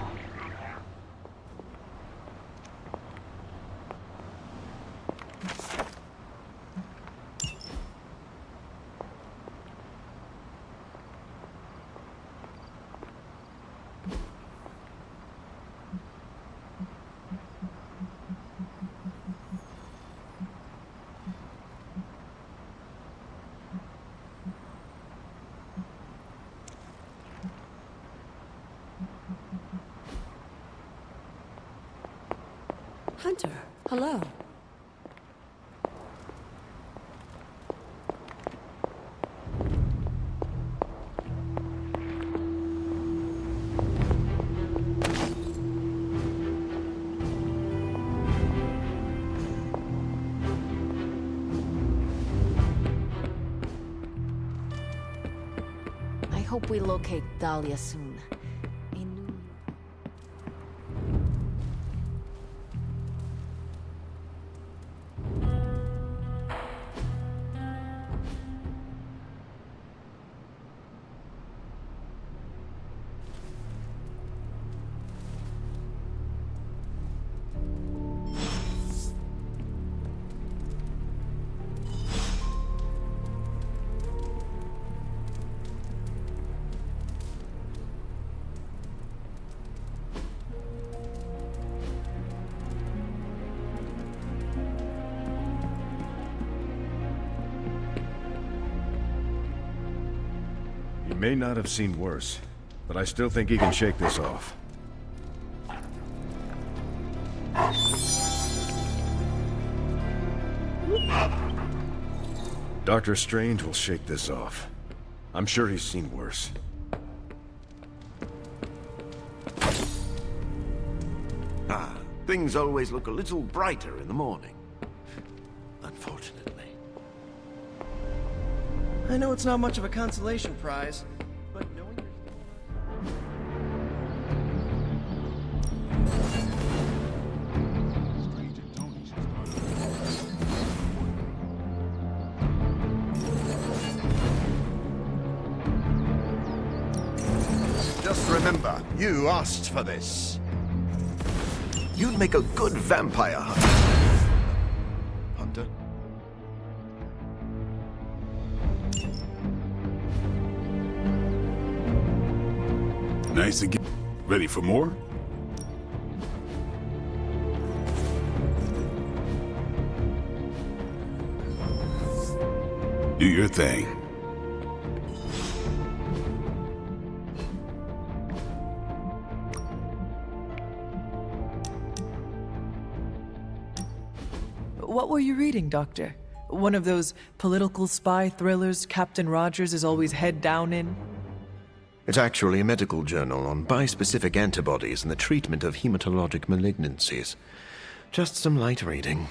Speaker 15: Hunter, hello.
Speaker 16: I hope we locate Dahlia soon.
Speaker 3: He may not have seen worse, but I still think he can shake this off. Doctor Strange will shake this off. I'm sure he's seen worse.
Speaker 10: Ah, things always look a little brighter in the morning. Unfortunately.
Speaker 17: I know it's not much of a consolation prize, but knowing
Speaker 10: Just remember, you asked for this. You'd make a good vampire hunter. Hunter?
Speaker 5: Nice again. Ready for more? Do your thing.
Speaker 1: What were you reading, Doctor? One of those political spy thrillers Captain Rogers is always head down in?
Speaker 10: It's actually a medical journal on bispecific antibodies and the treatment of hematologic malignancies. Just some light reading.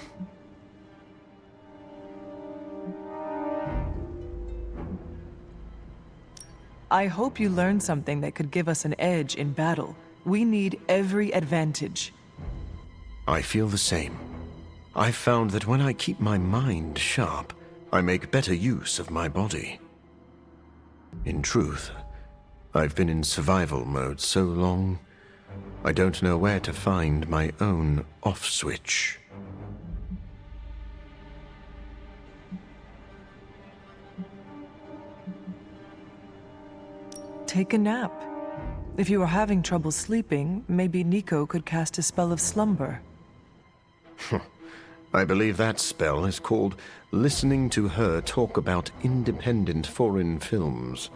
Speaker 1: I hope you learned something that could give us an edge in battle. We need every advantage.
Speaker 10: I feel the same. I've found that when I keep my mind sharp, I make better use of my body. In truth, I've been in survival mode so long, I don't know where to find my own off switch.
Speaker 1: Take a nap. If you are having trouble sleeping, maybe Nico could cast a spell of slumber.
Speaker 10: I believe that spell is called Listening to Her Talk About Independent Foreign Films.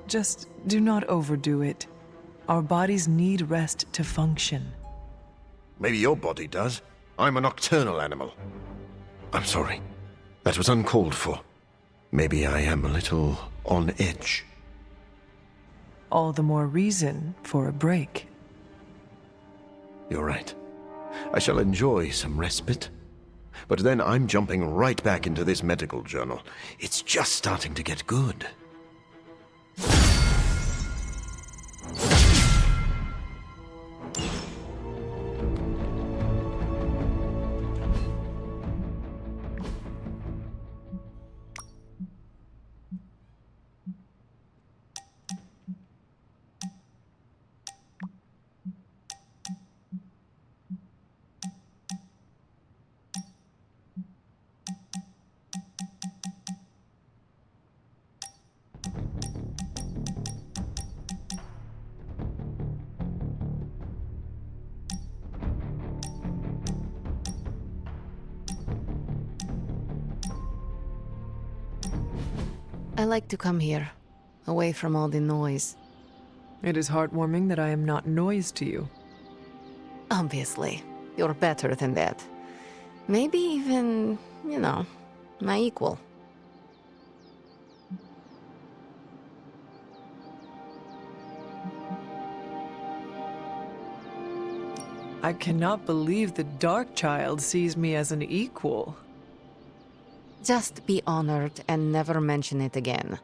Speaker 1: Just do not overdo it. Our bodies need rest to function.
Speaker 10: Maybe your body does. I'm a nocturnal animal. I'm sorry. That was uncalled for. Maybe I am a little on edge.
Speaker 1: All the more reason for a break.
Speaker 10: You're right. I shall enjoy some respite. But then I'm jumping right back into this medical journal. It's just starting to get good.
Speaker 4: I like to come here, away from all the noise.
Speaker 1: It is heartwarming that I am not noise to you.
Speaker 4: Obviously, you're better than that. Maybe even, my equal.
Speaker 1: I cannot believe the Darkchild sees me as an equal.
Speaker 4: Just be honored and never mention it again.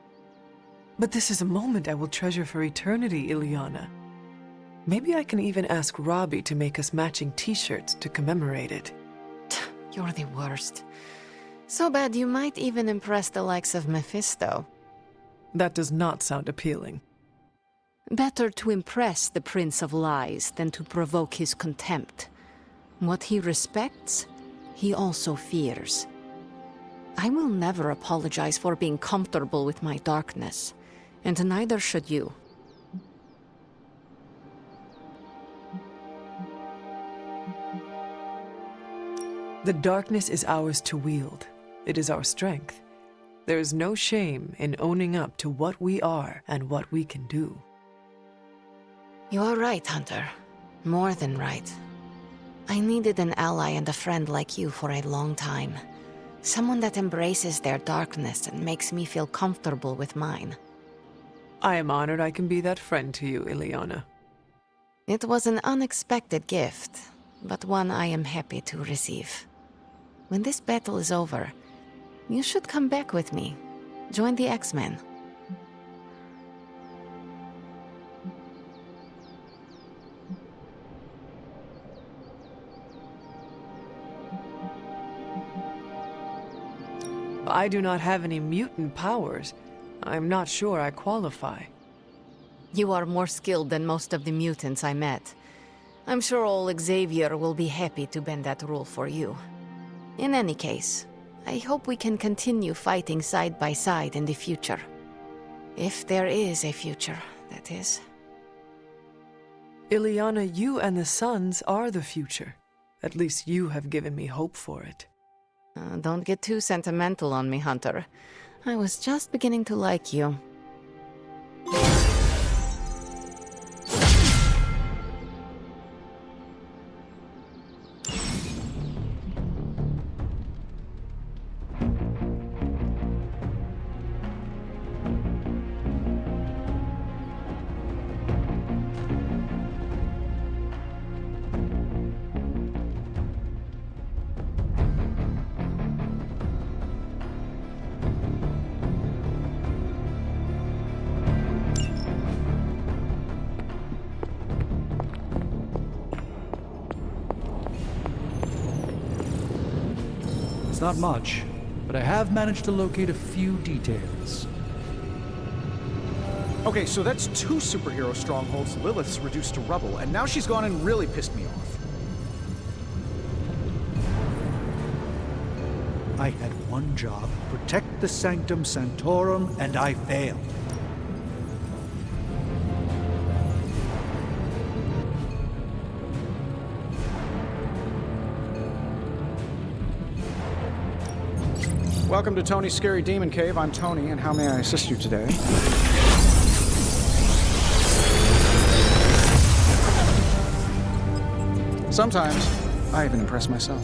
Speaker 1: But this is a moment I will treasure for eternity, Ilyana. Maybe I can even ask Robbie to make us matching t-shirts to commemorate it.
Speaker 4: You're the worst. So bad you might even impress the likes of Mephisto.
Speaker 1: That does not sound appealing.
Speaker 4: Better to impress the Prince of Lies than to provoke his contempt. What he respects, he also fears. I will never apologize for being comfortable with my darkness, and neither should you.
Speaker 1: The darkness is ours to wield. It is our strength. There is no shame in owning up to what we are and what we can do.
Speaker 4: You are right, Hunter. More than right. I needed an ally and a friend like you for a long time. Someone that embraces their darkness and makes me feel comfortable with mine.
Speaker 1: I am honored I can be that friend to you, Ilyana.
Speaker 4: It was an unexpected gift, but one I am happy to receive. When this battle is over, you should come back with me. Join the X-Men.
Speaker 1: I do not have any mutant powers. I'm not sure I qualify.
Speaker 4: You are more skilled than most of the mutants I met. I'm sure old Xavier will be happy to bend that rule for you. In any case, I hope we can continue fighting side by side in the future. If there is a future, that is.
Speaker 1: Ilyana, you and the Suns are the future. At least you have given me hope for it.
Speaker 4: Don't get too sentimental on me, Hunter. I was just beginning to like you.
Speaker 6: It's not much, but I have managed to locate a few details.
Speaker 14: Okay, so that's 2 superhero strongholds Lilith's reduced to rubble, and now she's gone and really pissed me off.
Speaker 6: I had one job, protect the Sanctum Sanctorum, and I failed.
Speaker 14: Welcome to Tony's Scary Demon Cave. I'm Tony, and how may I assist you today? Sometimes, I even impress myself.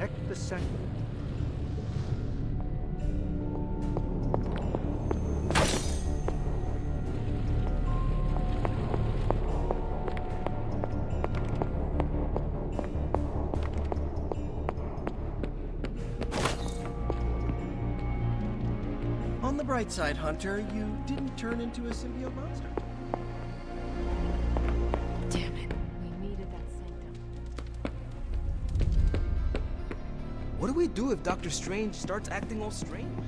Speaker 6: protect the sanctuary.
Speaker 17: On the bright side, Hunter, you didn't turn into a symbiote monster.
Speaker 8: Damn it. We needed that sanctum.
Speaker 2: What do we do if Dr. Strange starts acting all strange?